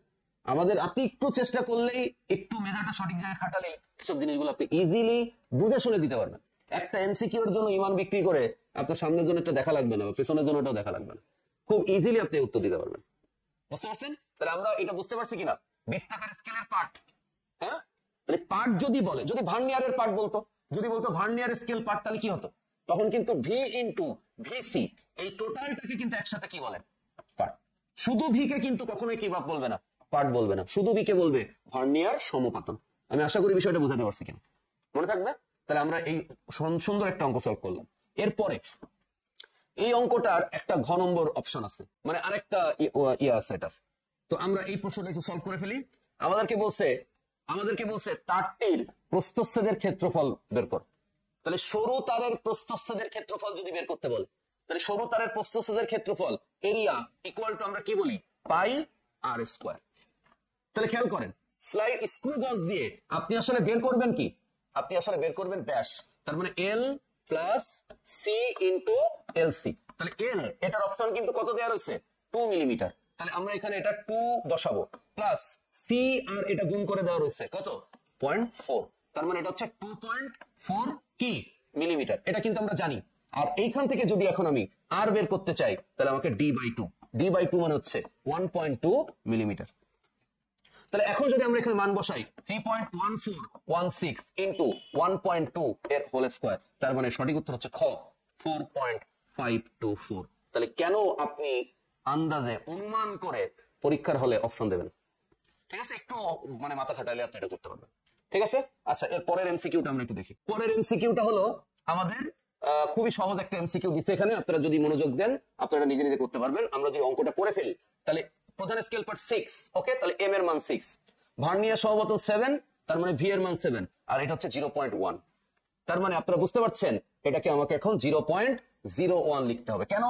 আমাদের আপনি একটু চেষ্টা করলেই, একটু মেধাটা সঠিক জায়গায় খাটালেই এসব জিনিসগুলো আপনি ইজিলি বুঝে শুনে দিতে পারবেন। একটা এমসিকিউ এর জন্য ইমান বিক্রি করে আপনার সামনের জন্য একটা দেখা লাগবে না, বা পেছনের জন্য এটাও দেখা লাগবে না, খুব ইজিলি আপনি উত্তর দিতে পারবেন। বুঝতে পারছেন? তাহলে আমরা এটা বুঝতে পারছি কিনা? বৃত্তাকার স্কেলের পার্ট, হ্যাঁ, তাহলে পার্ট যদি বলে, যদি ভার্নিয়ারের পার্ট বলতো, যদি বলতো ভার্নিয়ার স্কেল পার্ট, তাহলে কি হতো? তখন কিন্তু ভি ইন্টু ভিসি এই টোটালটাকে কিন্তু একসাথে কি বলে? পার্ট। শুধু ভি কে কিন্তু কখনোই কি বলবে না, পার্ট বলবে না, শুধু ভি কে বলবে ভার্নিয়ার সমপাতন। আমি আশা করি বিষয়টা বোঝাতে পারছি কিনা, মনে থাকবে? তাহলে আমরা এই সুন্দর একটা অঙ্ক সলভ করলাম। এরপরে এই অঙ্কটার একটা ঘ নম্বর অপশন আছে, মানে আরেকটা ইয়ে আছে এটার। তো আমরা এই প্রশ্নটা একটু সলভ করে ফেলি। আমাদেরকে বলছে তারটির প্রস্থচ্ছেদের ক্ষেত্রফল বের কর। তাহলে সরু তারের প্রস্থচ্ছেদের ক্ষেত্রফল যদি বের করতে বলে, তাহলে সরু তারের প্রস্থচ্ছেদের ক্ষেত্রফল এরিয়া ইকুয়াল টু আমরা কি বলি? পাই আর স্কয়ার। তাহলে খেয়াল করেন, স্লাইড স্ক্রু গজ দিয়ে আপনি আসলে বের করবেন কি? আপনি আসলে বের করবেন ব্যাস। তার মানে L plus C into L C. তাহলে এল এটার অপশন কিন্তু কত দেওয়া রয়েছে? 2 মিলিমিটার। তাহলে আমরা এখানে এটা 2 বসাবো, প্লাস সি আর এটা গুণ করে দেওয়া রয়েছে কত? 0.4। তার মানে এটা হচ্ছে 2.4 কি মিলিমিটার, এটা কিন্তু আমরা জানি। আর এইখান থেকে যদি এখন আমি আর বের করতে চাই তাহলে আমাকে d/2 মানে হচ্ছে 1.2 মিলিমিটার। তাহলে এখন যদি আমরা এখানে মান বসাই 3.1416 ইন্টু 1.2 এর হোল স্কয়ার, তার মানে সঠিক উত্তর হচ্ছে খ 4.524। তাহলে কেন আপনি আন্দাজে অনুমান করে পরীক্ষার হলে অপশন দেবেন? ঠিক আছে, একটু মানে মাথা খাটাইলে আপনি এটা করতে পারবেন। ঠিক আছে, আচ্ছা এর পরের এমসিকিউটা আমরা একটু দেখি। পরের এমসিকিউটা হলো আমাদের খুবই সহজ একটা এমসিকিউ দিচ্ছে এখানে, আপনারা যদি মনোযোগ দেন আপনারা নিজে নিজে করতে পারবেন। আমরা যদি অঙ্কটা করে ফেলি, তাহলে প্রধান স্কেল পার্ট 6, ওকে, তাহলে এম এর মান 6, ভার্নিয়ার সমপতন 7, তার মানে ভি এর মান 7, আর এটা হচ্ছে 0.1। তার মানে আপনারা বুঝতে পারছেন এটাকে আমাকে এখন 0.01 লিখতে হবে। কেন?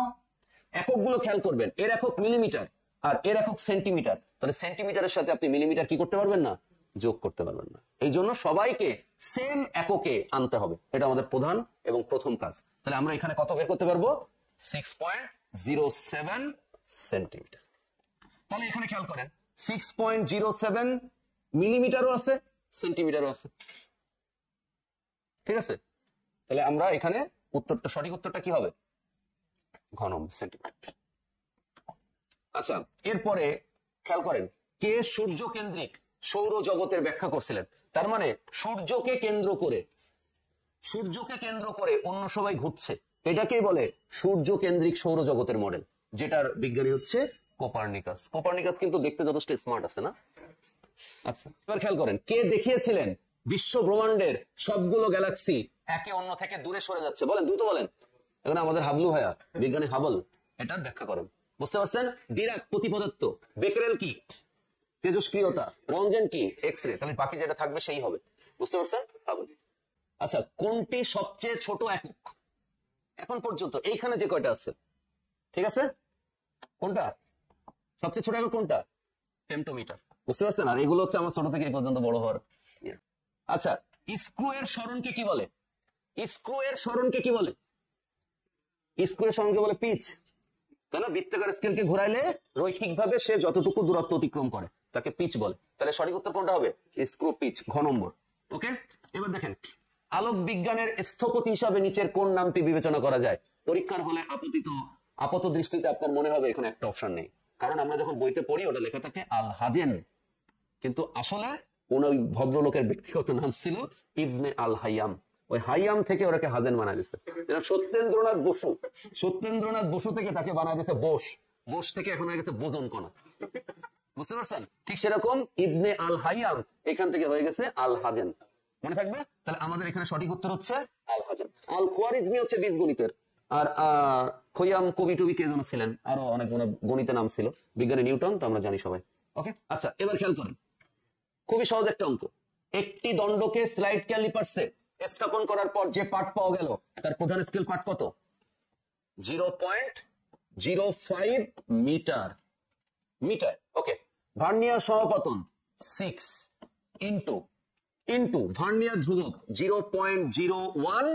এককগুলো খেয়াল করবেন, এর একক মিলিমিটার আর এর একক সেন্টিমিটার। তাহলে সেন্টিমিটারের সাথে আপনি মিলিমিটার কি করতে পারবেন না? যোগ করতে পারবেন না। এই জন্য সবাইকে সেম এককে আনতে হবে, এটা আমাদের প্রধান এবং প্রথম কাজ। তাহলে আমরা এখানে কত বের করতে পারবো? 6.07 সেন্টিমিটার। তাহলে এখানে খেয়াল করেন 6.07 মিলিমিটারও আছে, সেন্টিমিটারও আছে। ঠিক আছে, তাহলে আমরা এখানে উত্তরটা, সঠিক উত্তরটা কি হবে? ঘ নম্বর সেন্টিমিটার। আচ্ছা, এরপরে খেয়াল করেন কে সূর্য কেন্দ্রিক সৌর জগতের ব্যাখ্যা করছিলেন। তার মানে সূর্যকে কেন্দ্র করে সূর্যকে কেন্দ্র করে অন্য সবাই ঘুরছে, এটাকেই বলে সূর্য কেন্দ্রিক সৌরজগতের মডেল, যেটার বিজ্ঞানী হচ্ছে কোপার্নিকাস। কোপার্নিকাস কিন্তু দেখতে যথেষ্ট স্মার্ট আছে না? আচ্ছা, এবার খেয়াল করেন, কে দেখিয়েছিলেন বিশ্ব ব্রহ্মাণ্ডের সবগুলো গ্যালাক্সি একে অন্য থেকে দূরে সরে যাচ্ছে? বলেন, দ্রুত বলেন। এখন আমাদের হাবলু ভাইয়া, বিজ্ঞানী হাবল, এটার ব্যাখ্যা করেন। বুঝতে পারছেন? ডিরাক প্রতিপদার্থ, বেকারেল কি? তেজস্ক্রিয়তা, রঞ্জন কি? X ray. তাহলে বাকি যেটা থাকবে সেই হবে। বুঝতে পারছেন? হাবল। আচ্ছা, কোনটি সবচেয়ে ছোট একক এখন পর্যন্ত এইখানে যে কয়টা আছে? ঠিক আছে, কোনটা সবচেয়ে ছোট একক? কোনটা? ফেমটোমিটার। বুঝতে পারছেন? আর এগুলো হচ্ছে আমার ছোট থেকে এই পর্যন্ত বড় হওয়ার। আচ্ছা, স্ক্রু এর সরণকে কি বলে? স্ক্রু এর সরণকে কি বলে? স্ক্রু এর সরণকে বলে পিচ, তাই না? বৃত্তাকার স্কেলকে ঘোরাইলে রৈখিক ভাবে সে যতটুকু দূরত্ব অতিক্রম করে তাকে পিচ বলে। তাহলে সঠিক উত্তর কোনটা হবে? স্ক্রু পিচ, ঘ নম্বর। ওকে, এবার দেখেন, আলোক বিজ্ঞানের স্থপতি হিসাবে নিচের কোন নামটি বিবেচনা করা যায়? পরীক্ষার হলে আপাত দৃষ্টিতে আপনার মনে হবে এখানে একটা অপশন নেই, কারণ আমরা যখন বইতে পড়ি ওটা লেখা থাকে আল হাজেন, কিন্তু আসলে ওই ভদ্রলোকের ব্যক্তিগত নাম ছিল ইবনে আল হাইয়াম। ওই হাইয়াম থেকে ওরাকে হাজেন বানায় দিচ্ছে। সত্যেন্দ্রনাথ বসু থেকে তাকে বানায় দিচ্ছে বোস, বোস থেকে এখন হয়ে গেছে বোজন কণা। বুঝতে পারছেন? ঠিক সেরকম ইবনে আল হাইয়াম এখান থেকে হয়ে গেছে আল হাজেন। মনে থাকবে? তাহলে আমাদের এখানে সঠিক উত্তর হচ্ছে আল হাজেন। আল খোয়ারিজমি হচ্ছে বীজগণিতের, আর খৈয়াম কবি টবি কে যেন ছিলেন, আরো অনেক গণিতের নাম ছিল, বিজ্ঞানী নিউটন তো আমরা জানি সবাই। ওকে, আচ্ছা, এবার খেয়াল করেন, খুবই সহজ একটা অঙ্ক। একটি দণ্ডকে স্লাইড ক্যালিপার্সে স্থাপন করার পর যে পার্ট পাওয়া গেল তার প্রধান স্কেল পার্ট কত? 0.05 মিটার। মিটার। ওকে, ভার্নিয়ার সহপতন 6 ইন্টু ভার্নিয়ার ধ্রুবক 0.01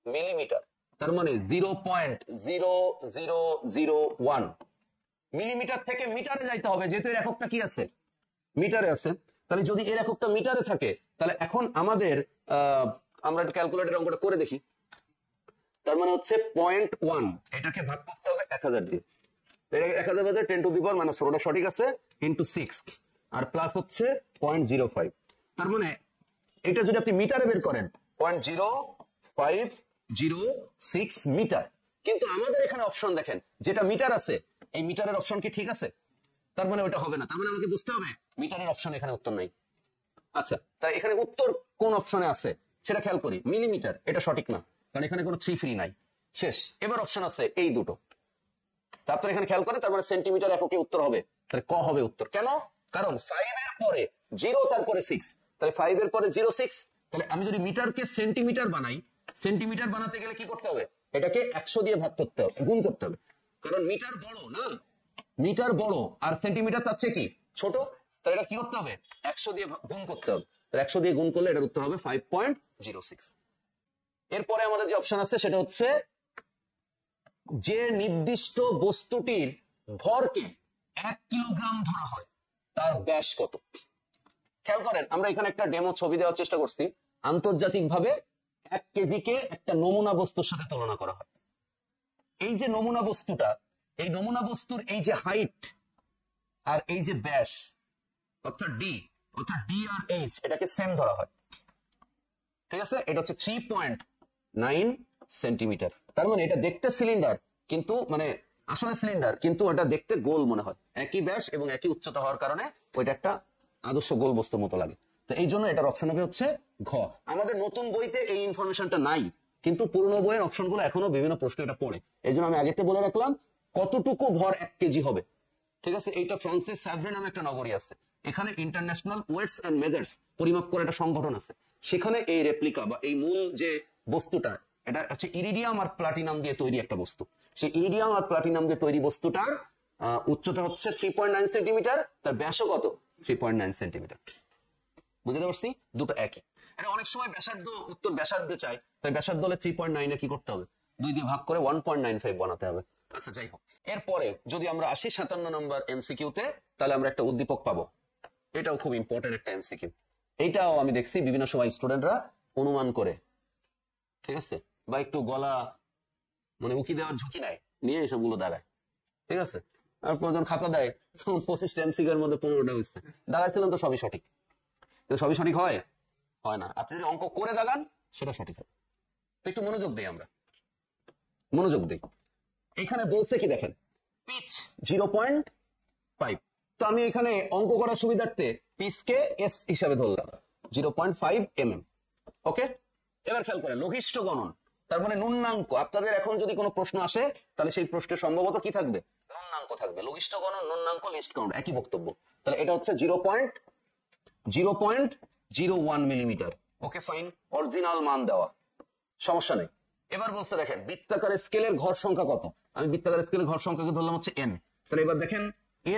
মিলিমিটার, তার মানে 0.0001 মিলিমিটার থেকে মিটারে যাইতে হবে, যেহেতু এর এককটা কি আছে? মিটারে আছে। তাহলে যদি এর এককটা মিটারে থাকে, তাহলে এখন আমাদের আমরা একটা ক্যালকুলেটর অঙ্কটা করে দেখি। তার মানে হচ্ছে 0.1, এটাকে ভাগ করতে হবে 1000 দিয়ে। 1000 বাজে 10 টু দি পাওয়ার মাইনাস 4, ওটা সঠিক আছে, ইন্টু 6, আর প্লাস হচ্ছে 0.05। তার মানে এটা যদি আপনি মিটারে বের করেন 0.0506 মিটার। কিন্তু আমাদের এখানে অপশন দেখেন, যেটা মিটার আছে এই মিটারের অপশন কি ঠিক আছে? তার মানে ওটা হবে না। তার মানে আমাকে বুঝতে হবে মিটারের অপশন এখানে উত্তর নাই। আচ্ছা, তাই এখানে উত্তর কোন অপশনে আছে সেটা খেয়াল করি। মিলিমিটার, এটা সঠিক না, কারণ এখানে কোনো 3 ফ্রি নাই, শেষ। এবার অপশন আছে এই দুটো। তারপরে এখানে খেয়াল করে, তারপরে সেন্টিমিটার এককে উত্তর হবে, তাহলে ক হবে উত্তর। কেন? কারণ 5 এর পরে 0, তারপরে 6, তাহলে 5 এর পরে 0 6। তাহলে আমি যদি মিটারকে সেন্টিমিটার বানাই, সেন্টিমিটার বানাতে গেলে কি করতে হবে? এটাকে 100 দিয়ে ভাগ করতে হবে, গুণ করতে হবে, কারণ মিটার বড় না, মিটার বড় আর সেন্টিমিটার তার চেয়ে কি ছোট। তাহলে এটা কি করতে হবে? 100 দিয়ে গুণ করতে হবে। 100 দিয়ে গুণ করলে এটার উত্তর হবে 5.06। এরপরে আমাদের যে অপশন আছে সেটা হচ্ছে যে নির্দিষ্ট বস্তুটির ভরকে 1 কিলোগ্রাম ধরা হয় তার ব্যাস কত? খেয়াল করেন, আমরা এখানে একটা ডেমো ছবি দেওয়ার চেষ্টা করছি। আন্তর্জাতিকভাবে 1 কেজিকে একটা নমুনা বস্তুর সাথে তুলনা করা হয়। এই যে নমুনা বস্তুটা, এই নমুনা বস্তুর এই যে হাইট আর এই যে ব্যাস, অর্থাৎ ডি আর এইচ, এটাকে সেম ধরা হয়। ঠিক আছে, এটা হচ্ছে 3.9 সেন্টিমিটার। তার মানে এটা দেখতে সিলিন্ডার, কিন্তু মানে আসলে সিলিন্ডার, কিন্তু এটা দেখতে গোল মনে হয়। একই ব্যাস এবং একই উচ্চতা হওয়ার কারণে ওইটা একটা আদর্শ গোল বস্তুর মতো লাগে। তো এই জন্য এটার অপশন হবে হচ্ছে ঘ। আমাদের নতুন বইতে এই ইনফরমেশনটা নাই, কিন্তু পুরনো বইয়ের অপশনগুলো এখনো বিভিন্ন প্রশ্ন এটা পড়ে। এই জন্য আমি আগেতে বলে রাখলাম কতটুকু ভর 1 কেজি হবে। ঠিক আছে, এইটা ফ্রান্সের স্যাভ্রে নামে একটা নগরী আছে, এখানে ইন্টারন্যাশনাল ওয়েটস এন্ড মেজার্স পরিমাপ করে একটা সংগঠন আছে। সেখানে এই রেপ্লিকা বা এই মূল যে বস্তুটা, এটা হচ্ছে ইরিডিয়াম আর প্লাটিনাম দিয়ে তৈরি একটা বস্তু। সেই ইরিডিয়াম আর প্লাটিনাম দিয়ে তৈরি বস্তুটার উচ্চতা হচ্ছে 3.9 সেন্টিমিটার, তার ব্যাসও কত? 3.9 সেন্টিমিটার। বুঝতে পারছি? দুটো একই। এটা অনেক সময় ব্যাসার্ধ, উত্তর ব্যাসার্ধ চাই, তাই ব্যাসার্ধ হলে 3.9 এ কি করতে হবে? 2 দিয়ে ভাগ করে 1.95 বানাতে হবে। আচ্ছা, যাই হোক, এরপরে যদি আমরা আসি 57 নম্বর এমসিকিউতে, তাহলে আমরা একটা উদ্দীপক পাবো। এটাও খুব ইম্পর্টেন্ট একটা এমসিকিউ। এইটাও আমি দেখছি বিভিন্ন সময় স্টুডেন্টরা অনুমান করে, ঠিক আছে, বা একটু গলা মানে উকি দেওয়ার ঝুঁকি নেয়, নিয়ে এসবগুলো দাঁড়ায়। ঠিক আছে, আর প্রয়োজন খাতা দেয়, 25টা এমসিকিউ এর মধ্যে 15টা হয়েছে, দাঁড়াইছিলেন তো সবই সঠিক। সবই সঠিক হয় না। আপনি যদি অঙ্ক করে দাগান সেটা সঠিক হবে। তো একটু মনোযোগ দেই, আমরা মনোযোগ দেই। এখানে বলছে কি দেখেন, পিচ 0.5। তো আমি এখানে অঙ্ক করার সুবিধার্থে পিচকে এস হিসাবে ধরলাম 0.5 mm। ওকে, এবার খেয়াল করেন লঘিষ্ঠ গণন, তার মানে ন্যূনাঙ্ক। আপনাদের এখন যদি কোনো প্রশ্ন আসে তাহলে সেই প্রশ্নে সম্ভবত কি থাকবে, ন্যূনাঙ্ক থাকবে। লঘিষ্ঠ গণন, ন্যূনাঙ্ক, লিস্ট কাউন্ট একই বক্তব্য। তাহলে এটা হচ্ছে 0.01 মিলিমিটার। ওকে ফাইন, অরিজিনাল মান দেওয়া, সমস্যা নেই। এবার বলছে দেখেন বৃত্তাকার স্কেলের ঘর সংখ্যা কত। আমি বৃত্তাকার স্কেলের ঘর সংখ্যাকে ধরলাম হচ্ছে n। তাহলে এবার দেখেন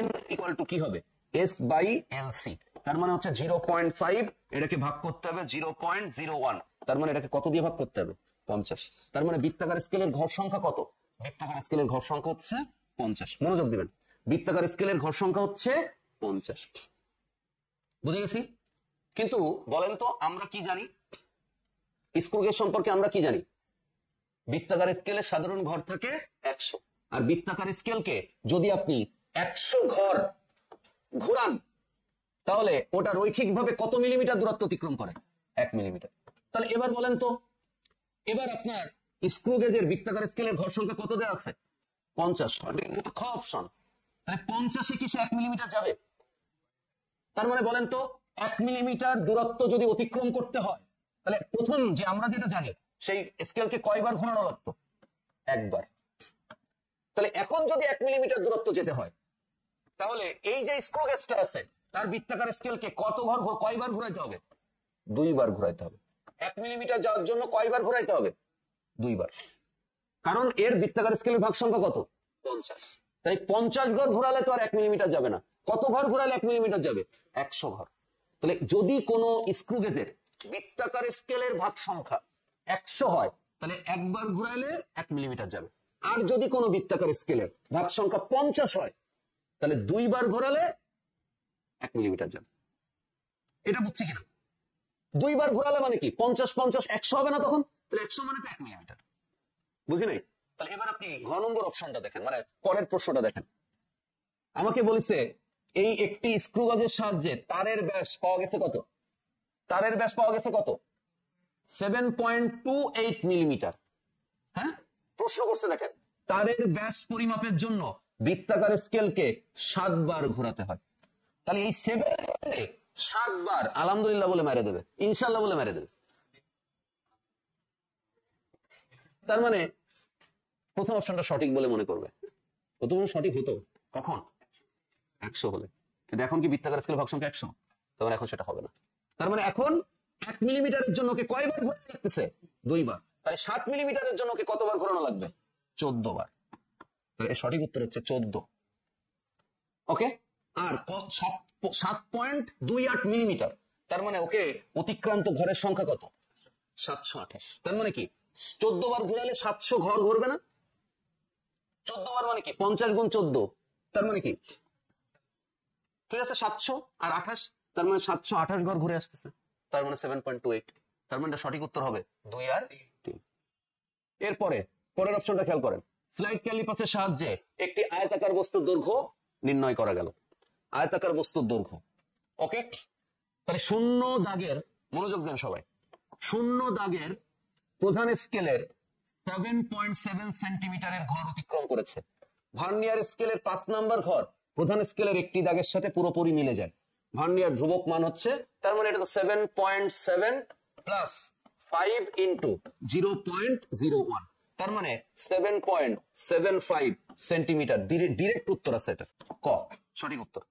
n ইকুয়াল টু কি হবে, S/LC। তার মানে হচ্ছে 0.5, এটাকে ভাগ করতে হবে 0.01, তার মানে এটাকে কত দিয়ে ভাগ করতে হবে, 50। তার মানে বৃত্তাকার স্কেলের ঘর সংখ্যা কত, বৃত্তাকার স্কেলের ঘর সংখ্যা হচ্ছে 50। মনোযোগ দিবেন, বৃত্তাকার স্কেলের ঘর সংখ্যা হচ্ছে 50। বুঝে গেছি? কিন্তু বলেন তো আমরা কি জানি, স্ক্রু গেজ সম্পর্কে আমরা কি জানি, বৃত্তাকার স্কেলের সাধারণ ঘর থাকে 100। আর বৃত্তাকার স্কেলকে যদি আপনি 100 ঘর ঘোরান তাহলে ওটা রৈখিকভাবে কত মিলিমিটার দূরত্ব অতিক্রম করে, 1 মিলিমিটার। তাহলে এবার বলেন তো, এবার আপনার স্ক্রু গেজের বৃত্তাকার স্কেলের ঘর সংখ্যা কত দেওয়া আছে, 50। মূর্খ অপশন। তাহলে 50-এ কি সে 1 মিলিমিটার যাবে? তার মানে বলেন তো 1 মিলিমিটার দূরত্ব যদি অতিক্রম করতে হয় তাহলে প্রথম যে আমরা যেটা জানি সেই স্কেলকে কয়বার ঘোরানো লাগতো, একবার। তাহলে এখন যদি 1 মিলিমিটার দূরত্ব যেতে হয় তাহলে এই যে স্ক্রু গেজটা আছে তার বৃত্তাকার স্কেলকে কয়বার ঘোরাইতে হবে, 2 বার ঘোরাইতে হবে। 1 মিলিমিটার যাওয়ার জন্য কয়বার ঘোরাইতে হবে, 2 বার। কারণ এর বৃত্তাকার স্কেলের ভাগ সংখ্যা কত, 50। তাই 50 ঘর ঘোরালে তো আর 1 মিলিমিটার যাবে না। কত ঘর ঘোরালে 1 মিলিমিটার যাবে, 100 ঘর। তাহলে যদি কোনো স্ক্রু গেজের বৃত্তাকার স্কেলের ভাগ সংখ্যা 100 হয় তাহলে একবার ঘোরাইলে 1 মিলিমিটার যাবে। আর যদি কোনো বৃত্তাকার স্কেলের ভাগ সংখ্যা 50 হয় তাহলে 2 বার ঘোরালে 1 মিলিমিটার যাবে। এটা বুঝছি কিনা? 2 বার ঘোরালে মানে কি, 50 100 হবে না তখন? তাহলে 100 মানে তো 1 মিলিমিটার। বুঝি নাই? তাহলে এবার আপনি ঘ নম্বর অপশনটা দেখেন, মানে পরের প্রশ্নটা দেখেন। আমাকে বলেছে এই একটি স্ক্রু গেজের সাহায্যে তারের ব্যাস পাওয়া গেছে কত, তারের ব্যাস পাওয়া গেছে কত, 7.28 মিলিমিটার। হ্যাঁ, প্রশ্ন করছে দেখেন তারের ব্যাস পরিমাপের জন্য বৃত্তাকার স্কেলকে 7 বার ঘোরাতে হয়। তাহলে এই 7 বার আলহামদুলিল্লাহ বলে মেরে দেবে, ইনশাল্লাহ বলে মেরে দেবে। তার মানে প্রথম অপশনটা সঠিক বলে মনে করবে। প্রথম সঠিক হতো কখন, 100 হলে। কিন্তু এখন কি বৃত্তাকার স্কেল ভাগ সংখ্যা 100, তখন এখন সেটা হবে না। তার মানে এখন 1 মিলিমিটারের জন্য কে কয়বার ঘোরানো লাগতেছে, 2 বার। তাহলে 7 মিলিমিটারের জন্য কে কতবার ঘোরানো লাগবে, 14 বার। তাহলে সঠিক উত্তর হচ্ছে 14। ওকে, আর 7.28 মিলিমিটার, তার মানে ওকে অতিক্রান্ত ঘরের সংখ্যা কত, 728। তার মানে কি 14 বার ঘোরালে 700 ঘর ঘুরবে না, 14 বার মানে কি 50 গুণ 14, তার মানে কি, ঠিক আছে 700 আর 28, তার মানে 728 ঘর ঘুরে আসতেছে। তার মানে 7.28। তার মানে সঠিক উত্তর হবে 2 আর 3। এরপরে পরের অপশনটা খেয়াল করেন, স্লাইড ক্যালিপাসের সাহায্যে একটি আয়তাকার বস্তুর দৈর্ঘ্য নির্ণয় করা গেল। আয়তাকার বস্তুর দৈর্ঘ্য। ওকে, তাহলে শূন্য দাগের, মনোযোগ দেন সবাই, শূন্য দাগের প্রধান স্কেলের 7.7 সেন্টিমিটারের ঘর অতিক্রম করেছে। ভার্নিয়ার স্কেলের 5 নাম্বার ঘর প্রধান স্কেলের একটি দাগের সাথে পুরোপুরি মিলে যায়। ভার্নিয়ার ধ্রুবক মান হচ্ছে, তার মানে এটা তো 7.7 প্লাস 5 ইন্টু 0.01, তার মানে 7.75 সেন্টিমিটার। ডিরেক্ট উত্তর আছে এটা, ক সঠিক উত্তর।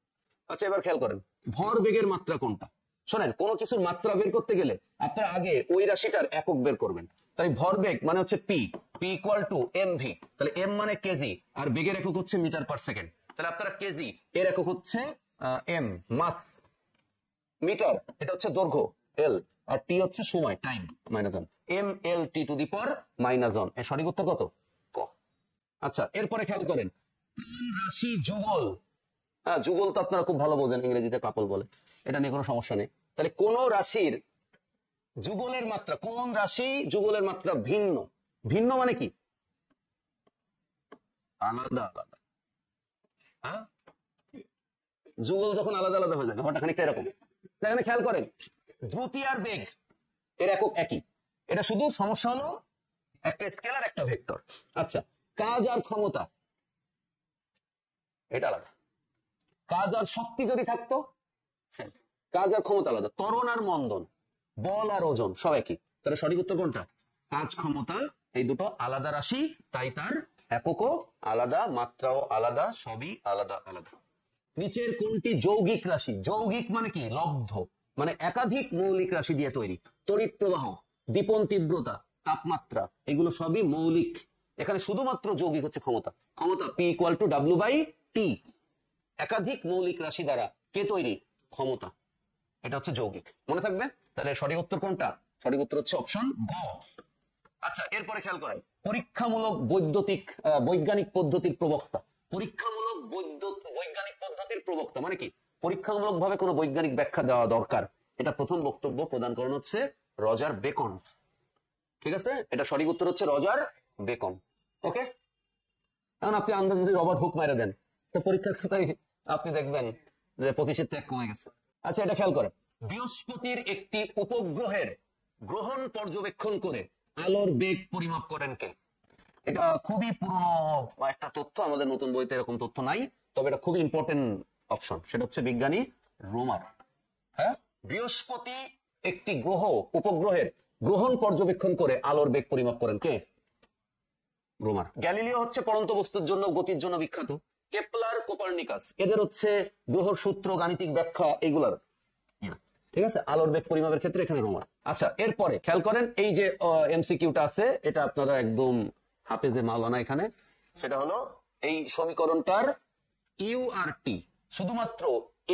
আচ্ছা এবার খেয়াল করেন ভর বেগের মাত্রা কোনটা। শোনেন, কোনো কিছুর মাত্রা বের করতে গেলে আপনারা আগে ওই রাশিটার একক বের করবেন। তাই ভরবেগ মানে হচ্ছে পি ইকুয়াল টু এমভি। তাহলে এম মানে কেজি আর বেগের একক হচ্ছে মিটার পার সেকেন্ড। তাহলে আপনারা কেজি এর একক হচ্ছে এম, মাস, মিটার এটা হচ্ছে দৈর্ঘ্য এল, আর টি হচ্ছে সময় time minus 1, M L T to the power minus 1। এর সঠিক উত্তর কত, ক। আচ্ছা এরপরে খেয়াল করেন কোন রাশি যুগল। হ্যাঁ, যুগল তো আপনারা খুব ভালো বোঝেন, ইংরেজিতে কাপল বলে, এটা নিয়ে কোনো সমস্যা নেই। তাহলে কোন রাশির যুগলের মাত্রা, কোন রাশি যুগলের মাত্রা ভিন্ন, ভিন্ন মানে কি আলাদা আলাদা। হ্যাঁ, যুগল যখন আলাদা আলাদা হয়ে যাবে ব্যাপারটা খানিকটা এরকম। এখানে খেয়াল করেন দ্রুতি আর বেগ এর একক একই, এটা শুধু সমস্যা হলো একটা স্কেলার একটা ভেক্টর। আচ্ছা, কাজ আর ক্ষমতা এটা আলাদা, কাজ আর শক্তি যদি থাকতো কাজ আর ক্ষমতা আলাদা, ত্বরণ আর মন্দন, বল আর ওজন সব একই। তাহলে সঠিক উত্তর কোনটা? কাজ ক্ষমতা এই দুটো আলাদা রাশি, তাই তার এককও আলাদা, মাত্রাও আলাদা, সবই আলাদা আলাদা। নিচের কোনটি যৌগিক রাশি? যৌগিক মানে কি? লব্ধ, মানে একাধিক মৌলিক রাশি দিয়ে তৈরি। তড়িৎ প্রবাহ, দীপন তীব্রতা, তাপমাত্রা, এগুলো সবই মৌলিক। এখানে শুধুমাত্র যৌগিক হচ্ছে ক্ষমতা। ক্ষমতা P = W/T, একাধিক মৌলিক রাশি দ্বারা কে তৈরি? ক্ষমতা। এটা হচ্ছে যৌগিক, মনে থাকবে। তাহলে সঠিক উত্তর কোনটা? সঠিক উত্তর হচ্ছে অপশন গ। আচ্ছা, এরপরে খেয়াল করেন, পরীক্ষামূলক বৈজ্ঞানিক পদ্ধতির প্রবক্তা। পরীক্ষামূলক বৈজ্ঞানিক পদ্ধতির প্রবক্তা মানে কি? পরীক্ষামূলক ভাবে কোনো বৈজ্ঞানিক ব্যাখ্যা দেওয়া দরকার, এটা প্রথম বক্তব্য প্রদান করেন হচ্ছে রজার বেকন। ঠিক আছে, এটা সঠিক উত্তর হচ্ছে রজার বেকন। ওকে, এখন আপনি আন্দাজ যদি রবার্ট হুক মেরে দেন তো পরীক্ষার খাতায় আপনি দেখবেন যে 25-এর ত্যাগ কমে গেছে। আচ্ছা, এটা খেয়াল করেন, বৃহস্পতির একটি উপগ্রহের গ্রহণ পর্যবেক্ষণ করে আলোর বেগ পরিমাপ করেন কে? এটা খুবই পুরনো একটা তথ্য, আমাদের নতুন বইতে এরকম তথ্য নাই, তবে এটা খুবই ইম্পর্টেন্ট অপশন। সেটা হচ্ছে বিজ্ঞানী রোমার। হ্যাঁ, বৃহস্পতি একটি উপগ্রহের গ্রহণ পর্যবেক্ষণ করে আলোর বেগ পরিমাপ করেন কে? রোমার। গ্যালিলিও হচ্ছে পড়ন্ত বস্তুর জন্য, গতির জন্য বিখ্যাত। কেপলার, কোপার্নিকাস, এদের হচ্ছে গ্রহর সূত্র, গাণিতিক ব্যাখ্যা, এগুলার। ঠিক আছে, আলোর বেগ পরিমাপের ক্ষেত্রে এখানে রোমার। আচ্ছা, এরপরে খেয়াল করেন, এই যে এমসিকিউটা আছে, এটা আপনারা একদম হাফেজে মাওলানা এখানে। সেটা হলো এই সমীকরণটার ইউ আর টি, শুধুমাত্র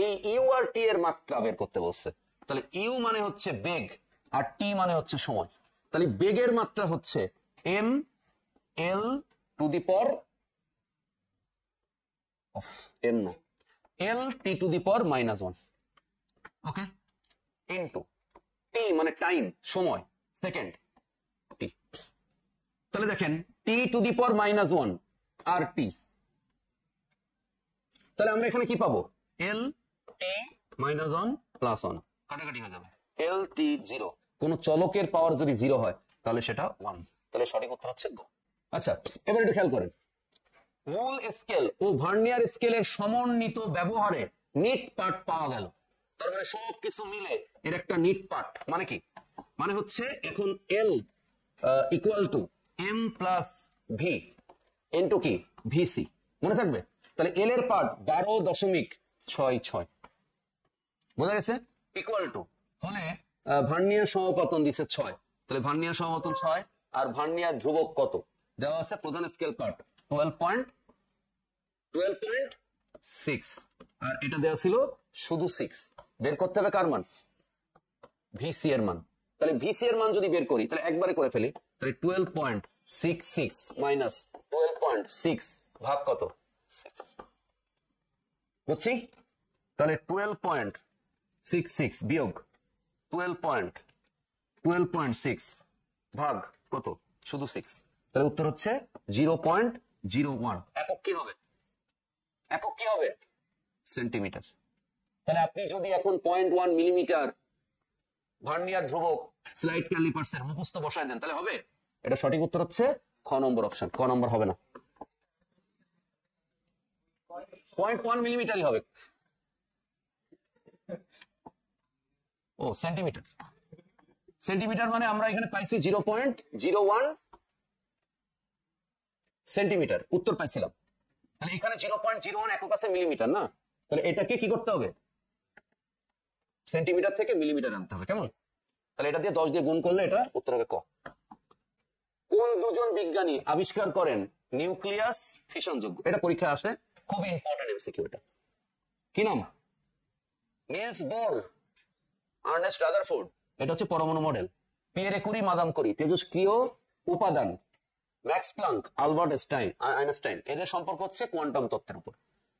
এই ইউ আর টি এর মাত্রা বের করতে বলছে। তাহলে ইউ মানে হচ্ছে বেগ আর টি মানে হচ্ছে সময়। তাহলে বেগের মাত্রা হচ্ছে ml two the power -1, okay, into টি মানে টাইম, সময়, সেকেন্ড টি। তাহলে দেখেন t⁻⁻1 আর টি, তাহলে আমরা এখানে কি পাবো? LT-1 + 1 কাটাকাটি হয়ে যাবে, LT0। কোন চলকের পাওয়ার যদি 0 হয় তাহলে সেটা 1। তাহলে সঠিক উত্তর হচ্ছে গ। আচ্ছা, এবার একটু খেয়াল করেন, মূল স্কেল ও ভার্নিয়ার স্কেলের সমন্বিত ব্যবহারে নিট পার্ট পাওয়া গেল। তার মানে সবকিছু মিলে এর একটা নিট পার্ট মানে কি? মানে হচ্ছে এখন L = m + v ইনটু কি? VC, মনে থাকবে। তাহলে L এর পার্ট 12.66, বোঝা গেছে? ইকুয়াল টু হলে ভার্নিয়ার সমাপতন দিছে 6, তাহলে ভার্নিয়ার সমাপতন 6 আর ভার্নিয়ার ধ্রুবক কত দেওয়া আছে? প্রধান স্কেল পার্ট 12.6 আর এটা দেওয়া ছিল শুধু 6। বের করতে হবে কার মান? ভিসি এর মান। তাহলে ভিসি এর মান যদি বের করি তাহলে একবারে করে ফেলি, তাহলে 12.66 মাইনাস 12.6 ভাগ কত? 6, বুঝছি? তাহলে 12.66 বিয়োগ 12.6 ভাগ কত? শুধু 6। তাহলে উত্তর হচ্ছে 0.01। একক কি হবে? একক কি হবে? সেন্টিমিটার। তাহলে আপনি যদি এখন 0.1 মিলিমিটার ভার্নিয়ার ধ্রুবক স্লাইড ক্যালিপার্সের মুখস্থ বসায় দেন তাহলে হবে? এটা সঠিক উত্তর হচ্ছে খ নম্বর অপশন। ক নম্বর হবে না, 0.1 মিলিমিটারই হবে। ও সেন্টিমিটার, সেন্টিমিটার মানে আমরা এখানে পাইছি 0.01 সেন্টিমিটার উত্তর পাইছিলাম। তাহলে এখানে 0.01 একক আছে মিলিমিটার না, তাহলে এটাকে কি করতে হবে? সেন্টিমিটার থেকে মিলিমিটার আনতে হবে, কেমন? তাহলে এটা দিয়ে 10 দিয়ে গুণ করলে এটা উত্তর হবে ক। কোন দুজন বিজ্ঞানী আবিষ্কার করেন নিউক্লিয়াস ফিশনযোগ্য? এটা পরীক্ষায় আসে, খুব ইম্পর্টেন্ট এমসিকিউ। এটা কি নাম? Nils bore, Ernst Rutherford. এটা হচ্ছে পরমাণু model. Pierre Curie, Madame Curie. তেজস্ক্রিয় উপাদান ম্যাক্স প্লাঙ্ক, আলবার্ট আইনস্টাইন। এদের সম্পর্ক হচ্ছে কোয়ান্টাম তত্ত্বের উপর।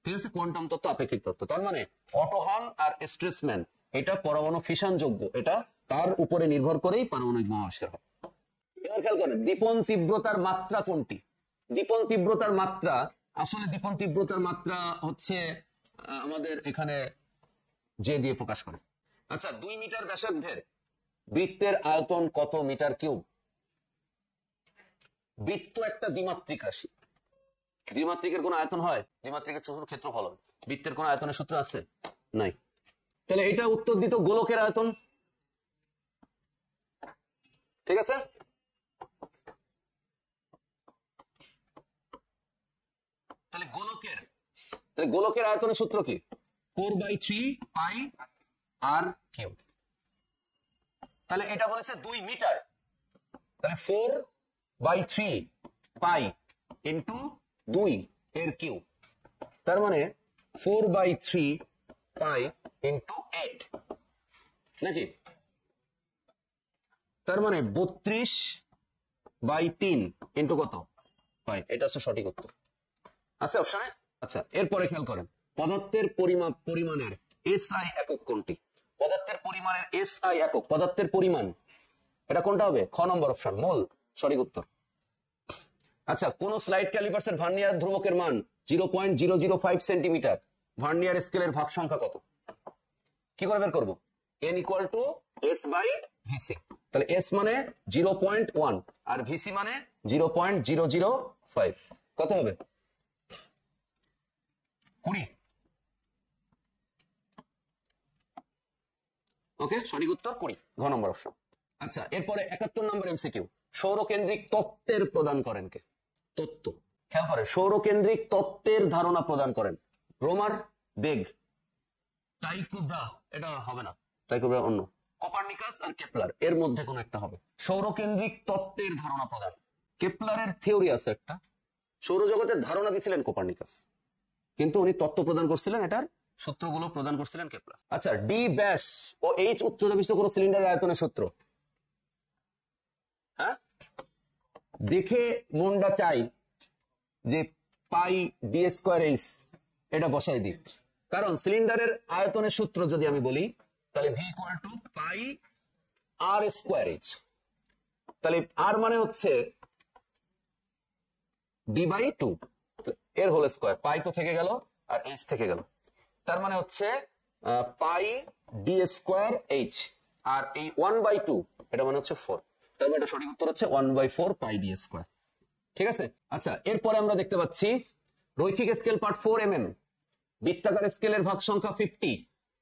ঠিক আছে, কোয়ান্টাম তত্ত্ব, আপেক্ষিক তত্ত্ব। তার মানে অটো হান আর স্ট্রেসম্যান এটা পরমাণু ফিশনযোগ্য, এটা তার উপরে নির্ভর করেই পারমাণবিক বোমা আবিষ্কার হয়। এবার খেয়াল করেন, দীপন তীব্রতার মাত্রা কোনটি? দীপন তীব্রতার মাত্রা, আসলে দীপন তীব্রতার মাত্রা হচ্ছে আমাদের এখানে যে দিয়ে প্রকাশ করে। আচ্ছা, 2 মিটার ব্যাসার্ধের বৃত্তের আয়তন কত মিটার কিউব? বৃত্ত একটা দ্বিমাত্রিক রাশি। দ্বিমাত্রিকের কোন আয়তন হয়? দ্বিমাত্রিকের ক্ষেত্রফল হবে। বৃত্তের কোন আয়তনের সূত্র আছে? নাই। তাহলে এটা উত্তর দিত গোলকের আয়তন। ঠিক আছে, তাহলে গোলকের আয়তনের সূত্র কি? 4/3 পাই আর কিউব। তাহলে এটা বলেছে 2 মিটার, তাহলে 4/3 পাই ইন্টু 2 এর কিউব, তার মানে 4/3 পাই ইন্টু 8 নাকি? তার মানে 32/3 ইন্টু কত? পাই। এটা হচ্ছে সঠিক উত্তর, আছে অপশনে। আচ্ছা, এরপরে খেয়াল করেন, পদার্থের পরিমাণের এসআই একক কোনটি? পদার্থের পরিমাণের এসআই একক, পদার্থের পরিমাণ, এটা কোনটা হবে? খ নম্বর অপশন, মোল, সঠিক উত্তর। আচ্ছা, কোন স্লাইড ক্যালিপার্সের ভার্নিয়ার ধ্রুবকের মান 0.005 সেন্টিমিটার, ভার্নিয়ার স্কেলের ভাগ সংখ্যা কত? কি করে বের করবো? n equal to S by VC. তাহলে এস মানে 0.1 আর ভিসি মানে 0.005, কত হবে? 20। ওকে, সঠিক উত্তর 20, ঘ নম্বর অপশন। আচ্ছা, এরপরে 71 নম্বর এমসিকিউ, সৌরকেন্দ্রিক তত্ত্বের প্রদান করেন কে? তত্ত্ব, খেয়াল করে, সৌরকেন্দ্রিক তত্ত্বের ধারণা প্রদান করেন রোমার বেগ, টাইকো ব্রা, এটা হবে না, টাইকো ব্রা অন্য, কোপার্নিকাস আর কেপলার, এর মধ্যে কোন একটা হবে। সৌরকেন্দ্রিক তত্ত্বের ধারণা প্রদান, কেপলারের থিওরি আছে একটা, সৌরজগতের ধারণা দিয়েছিলেন কোপার্নিকাস, কিন্তু উনি তত্ত্ব প্রদান করছিলেন, এটার সূত্রগুলো প্রদান করছিলেন কেপলার। আচ্ছা, ডি ব্যাস ও এইচ উচ্চতা বিশিষ্ট কোন সিলিন্ডারের আয়তনের সূত্র? হ্যাঁ, দেখে মনটা চাই যে পাই ডি স্কয়ার এইচ, এটা বসাই দিই, কারণ সিলিন্ডারের আয়তনের সূত্র যদি আমি বলি, তাহলে V equal to pi R square H. তাহলে আর মানে হচ্ছে ডি বাই 2 এর হোল স্কয়ার, পাই তো থেকে গেল আর এইচ থেকে গেল, তার মানে হচ্ছে পাই ডি স্কয়ার এইচ, আর এই 1/2 এটা মানে হচ্ছে 4, তার মানে এটা সঠিক উত্তর হচ্ছে 1/4 পাই ডি স্কয়ার। ঠিক আছে। আচ্ছা, এরপরে আমরা দেখতে পাচ্ছি রৈখিক স্কেল পার্ট 4 mm, বৃত্তাকার স্কেলের ভাগ সংখ্যা 50,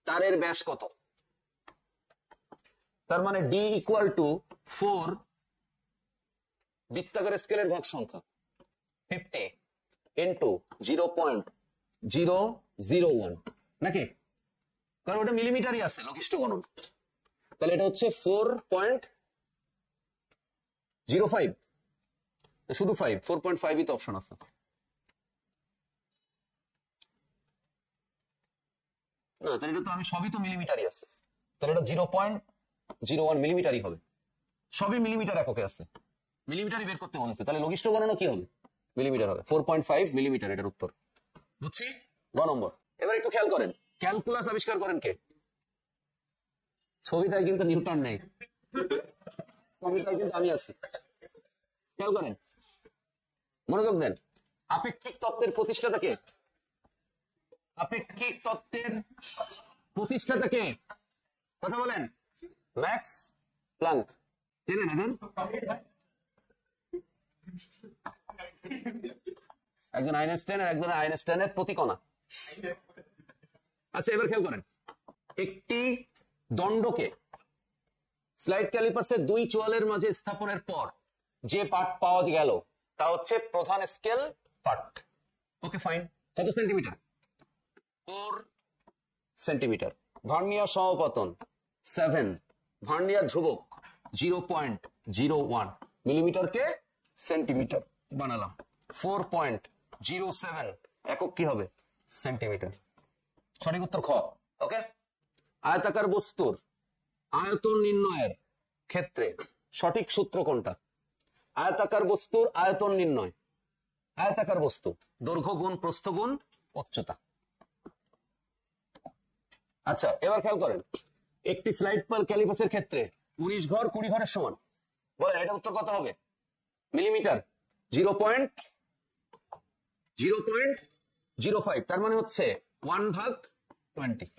তারের ব্যাস কত? তার মানে ডি ইকুয়াল টু 4 বৃত্তাকার স্কেলের ভাগ সংখ্যা 50 ইন্টু 0.001 নাকি? কারণ ওটা মিলিমিটারই আছে লঘিষ্ঠ গণন, তাহলে এটা হচ্ছে 4.05, শুধু 5, 4.5 তো অপশন আছে না, তাহলে এটা তো আমি সবই তো মিলিমিটারই আছে, তাহলে এটা 0.01 মিলিমিটারই হবে, সবই মিলিমিটার এককে আছে, মিলিমিটারই বের করতে বলেছে, তাহলে লঘিষ্ঠ গণনা কি হবে? মিলিমিটার হবে, 4.5 মিলিমিটার এটার উত্তর, বুঝছি? গ নম্বর। এবার একটু খেয়াল করেন, ক্যালকুলাস আবিষ্কার করেন কে? ছবিটাই কিন্তু নিউটন নেই, ছবিটাই কিন্তু আমি আছি, খেয়াল করেন, মনোযোগ দেন। আপেক্ষিক তত্ত্বের প্রতিষ্ঠাতা কে? আপেক্ষিক তত্ত্বের প্রতিষ্ঠাতা কে? কথা বলেন। ম্যাক্স প্লাঙ্ক, চেনেন এদের? একজন আইনস্টাইন আর একজন আইনস্টাইনের প্রতিকণা। আচ্ছা, এবার খেয়াল করেন, একটি দণ্ডকে স্লাইড ক্যালিপার্সের 2 চোয়ালের মাঝে স্থাপনের পর যে পার্ট পাওয়া গেল তা হচ্ছে প্রধান স্কেল পার্ট। ওকে, ফাইন। কত সেন্টিমিটার? 4 সেন্টিমিটার। ভার্নিয়ার সমপতন 7, ভার্নিয়ার ধ্রুবক 0.01, মিলিমিটারকে সেন্টিমিটার বানালাম, 4.07 একক কি হবে? সেন্টিমিটার। সঠিক উত্তর খ। ওকে। আয়তাকার বস্তুর আয়তন নির্ণয়ের ক্ষেত্রে সঠিক সূত্র কোনটা? আয়তাকার বস্তুর আয়তন নির্ণয়, আয়তাকার বস্তু দৈর্ঘ্য গুণ প্রস্থ গুণ উচ্চতা। আচ্ছা, এবার খেয়াল করেন, একটি স্লাইড ক্যালিপার্সের ক্ষেত্রে 19 ঘর 20 ঘরের সমান, বলেন এটা উত্তর কত হবে? মিলিমিটার 0.05, তার মানে হচ্ছে 1/20,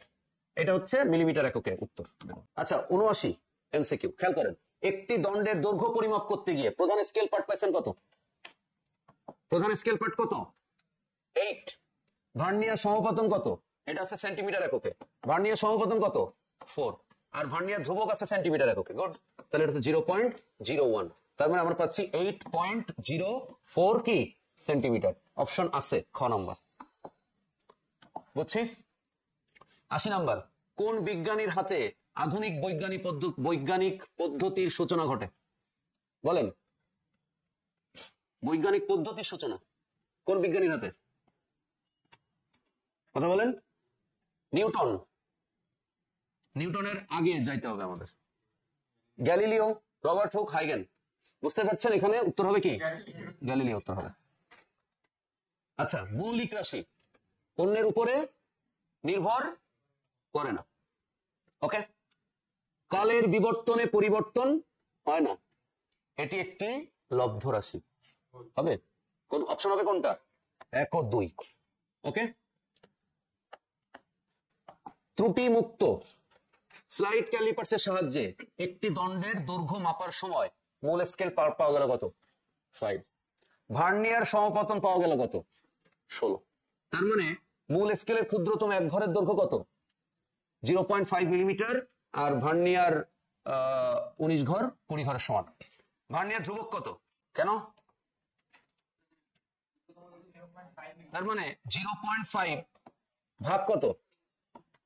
এটা হচ্ছে মিলিমিটার এককে উত্তর। আচ্ছা, 79 এমসিকিউ, খেয়াল করেন, একটি দণ্ডের দৈর্ঘ্য পরিমাপ করতে গিয়ে প্রধান স্কেল পার্ট পাইছেন কত? প্রধান স্কেল পার্ট কত? 8। ভার্নিয়ার সমপতন কত? এটা আছে সেন্টিমিটার এককে। ভার্নিয়ার সমপতন কত? 4। আর ভার্নিয়ার ধ্রুবক আছে সেন্টিমিটার এককে। গুড। তাহলে এটা হচ্ছে 0.01। তার মানে আমরা পাচ্ছি 8.04 কি সেন্টিমিটার। অপশন আছে খ নাম্বার। বুঝছি? 80 নাম্বার, কোন বিজ্ঞানীর হাতে আধুনিক বৈজ্ঞানিক পদ্ধতির সূচনা ঘটে? বলেন, বৈজ্ঞানিক পদ্ধতির সূচনা কোন বিজ্ঞানীর হাতে? কথা বলেন। নিউটন। নিউটনের আগে যাইতে হবে আমাদের। গ্যালিলিও, রবার্ট হুক, হাইগেন। বুঝতে পারছেন এখানে উত্তর হবে কি? গ্যালিলিও উত্তর হবে। আচ্ছা, মৌলিক রাশি অন্যের উপরে নির্ভর করে না। ওকে। কালের বিবর্তনে পরিবর্তন হয় না, এটি একটি লব্ধ রাশি। হবে কোন অপশন হবে? কোনটা? 1 ও 2। ওকে। ত্রুটি মুক্ত স্লাইড ক্যালিপার্সের সাহায্যে একটি দণ্ডের দৈর্ঘ্য মাপার সময় মূল স্কেল পাওয়া গেল কত? 5। ভার্নিয়ার সমপতন পাওয়া গেল কত? 16। তার মানে মূল স্কেলের ক্ষুদ্রতম এক ঘরের দৈর্ঘ্য কত? 0.5 মিলিমিটার। আর ভার্নিয়ার 19 ঘর 20 ঘরের সমান। ভার্নিয়ার ধ্রুবক কত? কেন? তার মানে 0.5 ভাগ কত?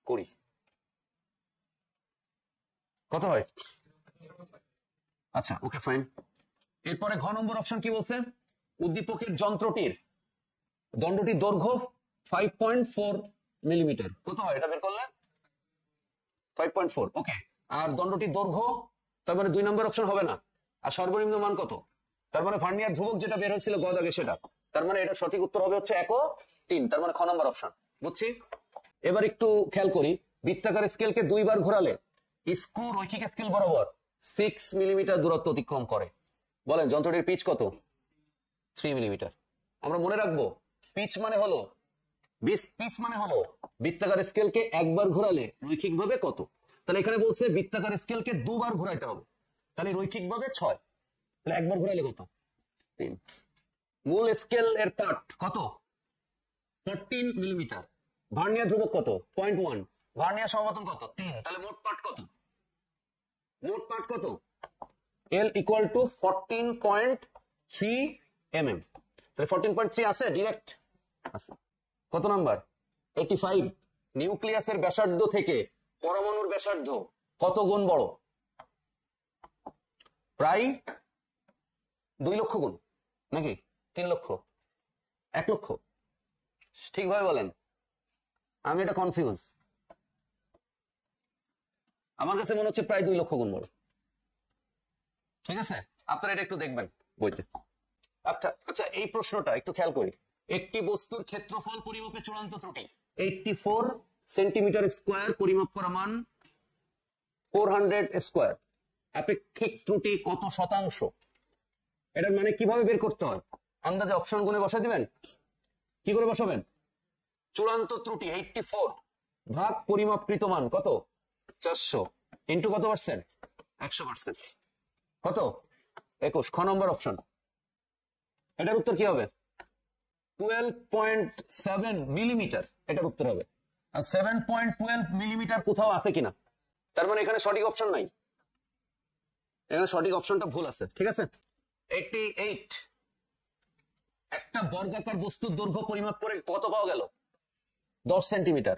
20 কত হয়? আচ্ছা, ওকে ফাইন। এরপরে ঘ নম্বর অপশন কি বলছে? উদ্দীপকের যন্ত্রটির দণ্ডটির দৈর্ঘ্য 5.4 মিলিমিটার। কত হয় এটা বের করলে? 5.4। ওকে। আর দণ্ডটির দৈর্ঘ্য, তার মানে 2 নম্বর অপশন হবে না। আর সর্বনিম্ন মান কত? তার মানে ভার্নিয়ার ধ্রুবক যেটা বের হয়েছিল গ দাগে সেটা। তার মানে এটা সঠিক উত্তর হবে হচ্ছে 1 ও 3। তার মানে খ নম্বর অপশন। বুঝছি? এবার একটু খেয়াল করি, বৃত্তাকার স্কেলকে 2 বার ঘোরালে স্ক্রু রৈখিক স্কেল বরাবর 6 মিলিমিটার দূরত্ব অতিক্রম করে। বলেন যন্ত্রটির পিচ কত? 3 মিলিমিটার। আমরা মনে রাখবো পিচ মানে হলো বৃত্তাকার স্কেলকে একবার ঘোরালে রৈখিকভাবে কত। তাহলে এখানে বলছে বৃত্তাকার স্কেলকে 2 বার ঘোরাইতে হবে, তাহলে রৈখিকভাবে 6। তাহলে একবার ঘোরাইলে কত? 3। মূল স্কেল এর পার্ট কত? 14 মিলিমিটার। ভার্নিয়ার ধ্রুবক কত? 0.1। ভার্নিয়ার সমপতন কত? 3। তাহলে মোট পার্ট কত? L equal to 14.3 mm। তাহলে 14.3 আছে ডিরেক্ট আছে। কত নাম্বার? 85। নিউক্লিয়াসের ব্যাসার্ধ থেকে পরমাণুর ব্যাসার্ধ কত গুণ বড়? প্রায় 2 লক্ষ গুণ, নাকি 3 লক্ষ? 1 লক্ষ? ঠিকভাবে বলেন, আমি এটা কনফিউজ। আমার কাছে মনে হচ্ছে প্রায় 2 লক্ষ গুণ বড়। ঠিক আছে, আপনারা এটা একটু দেখবেন বইতে। আচ্ছা, এই প্রশ্নটা একটু খেয়াল করি। একটি বস্তুর ক্ষেত্রফল পরিমাপে চূড়ান্ত ত্রুটি 84 সেন্টিমিটার স্কয়ার, পরিমাপ করা মান 400 স্কয়ার। আপেক্ষিক ত্রুটি কত শতাংশ? এটার মানে কিভাবে বের করতে হয়? আন্দাজে অপশন গুনে বসাই দিবেন। কি করে বসাবেন? চূড়ান্ত ত্রুটি 84 ভাগ পরিমাপকৃত মান কত? 400 ইন্টু কত পার্সেন্ট? 100%। কত? 21। খ নম্বর অপশন। এটার উত্তর কি হবে? 12.7 মিলিমিটার এটার উত্তর হবে। আর 7.12 মিলিমিটার কোথাও আছে কিনা? তার মানে এখানে সঠিক অপশন নাই, এখানে সঠিক অপশনটা ভুল আছে। ঠিক আছে। 88। একটা বর্গাকার বস্তুর দৈর্ঘ্য পরিমাপ করে কত পাওয়া গেল? 10 সেন্টিমিটার।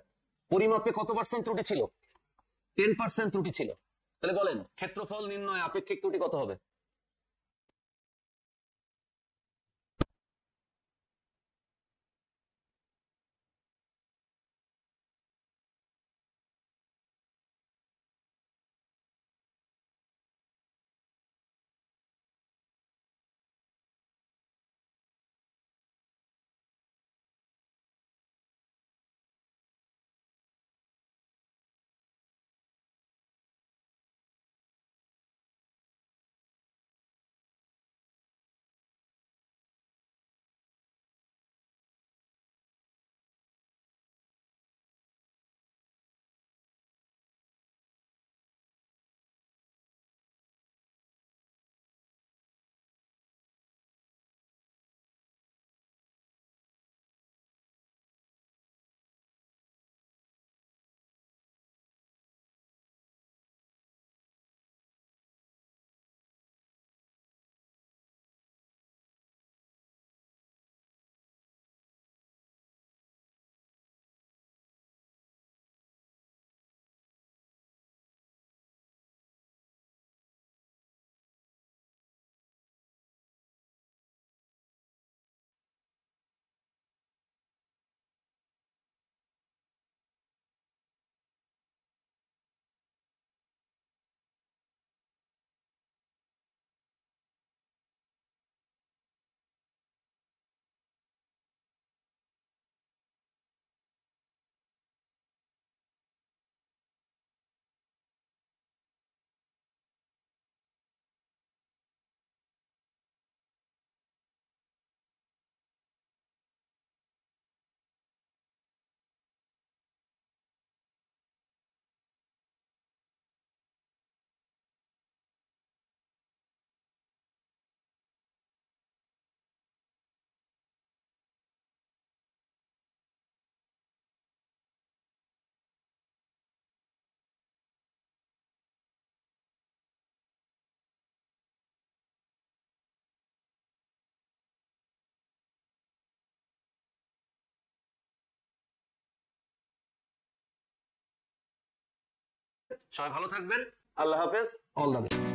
পরিমাপে কত পার্সেন্ট ত্রুটি ছিল? 10% ত্রুটি ছিল। তাহলে বলেন ক্ষেত্রফল নির্ণয় আপেক্ষিক ত্রুটি কত হবে? সবাই ভালো থাকবেন। আল্লাহ হাফেজ। All the best.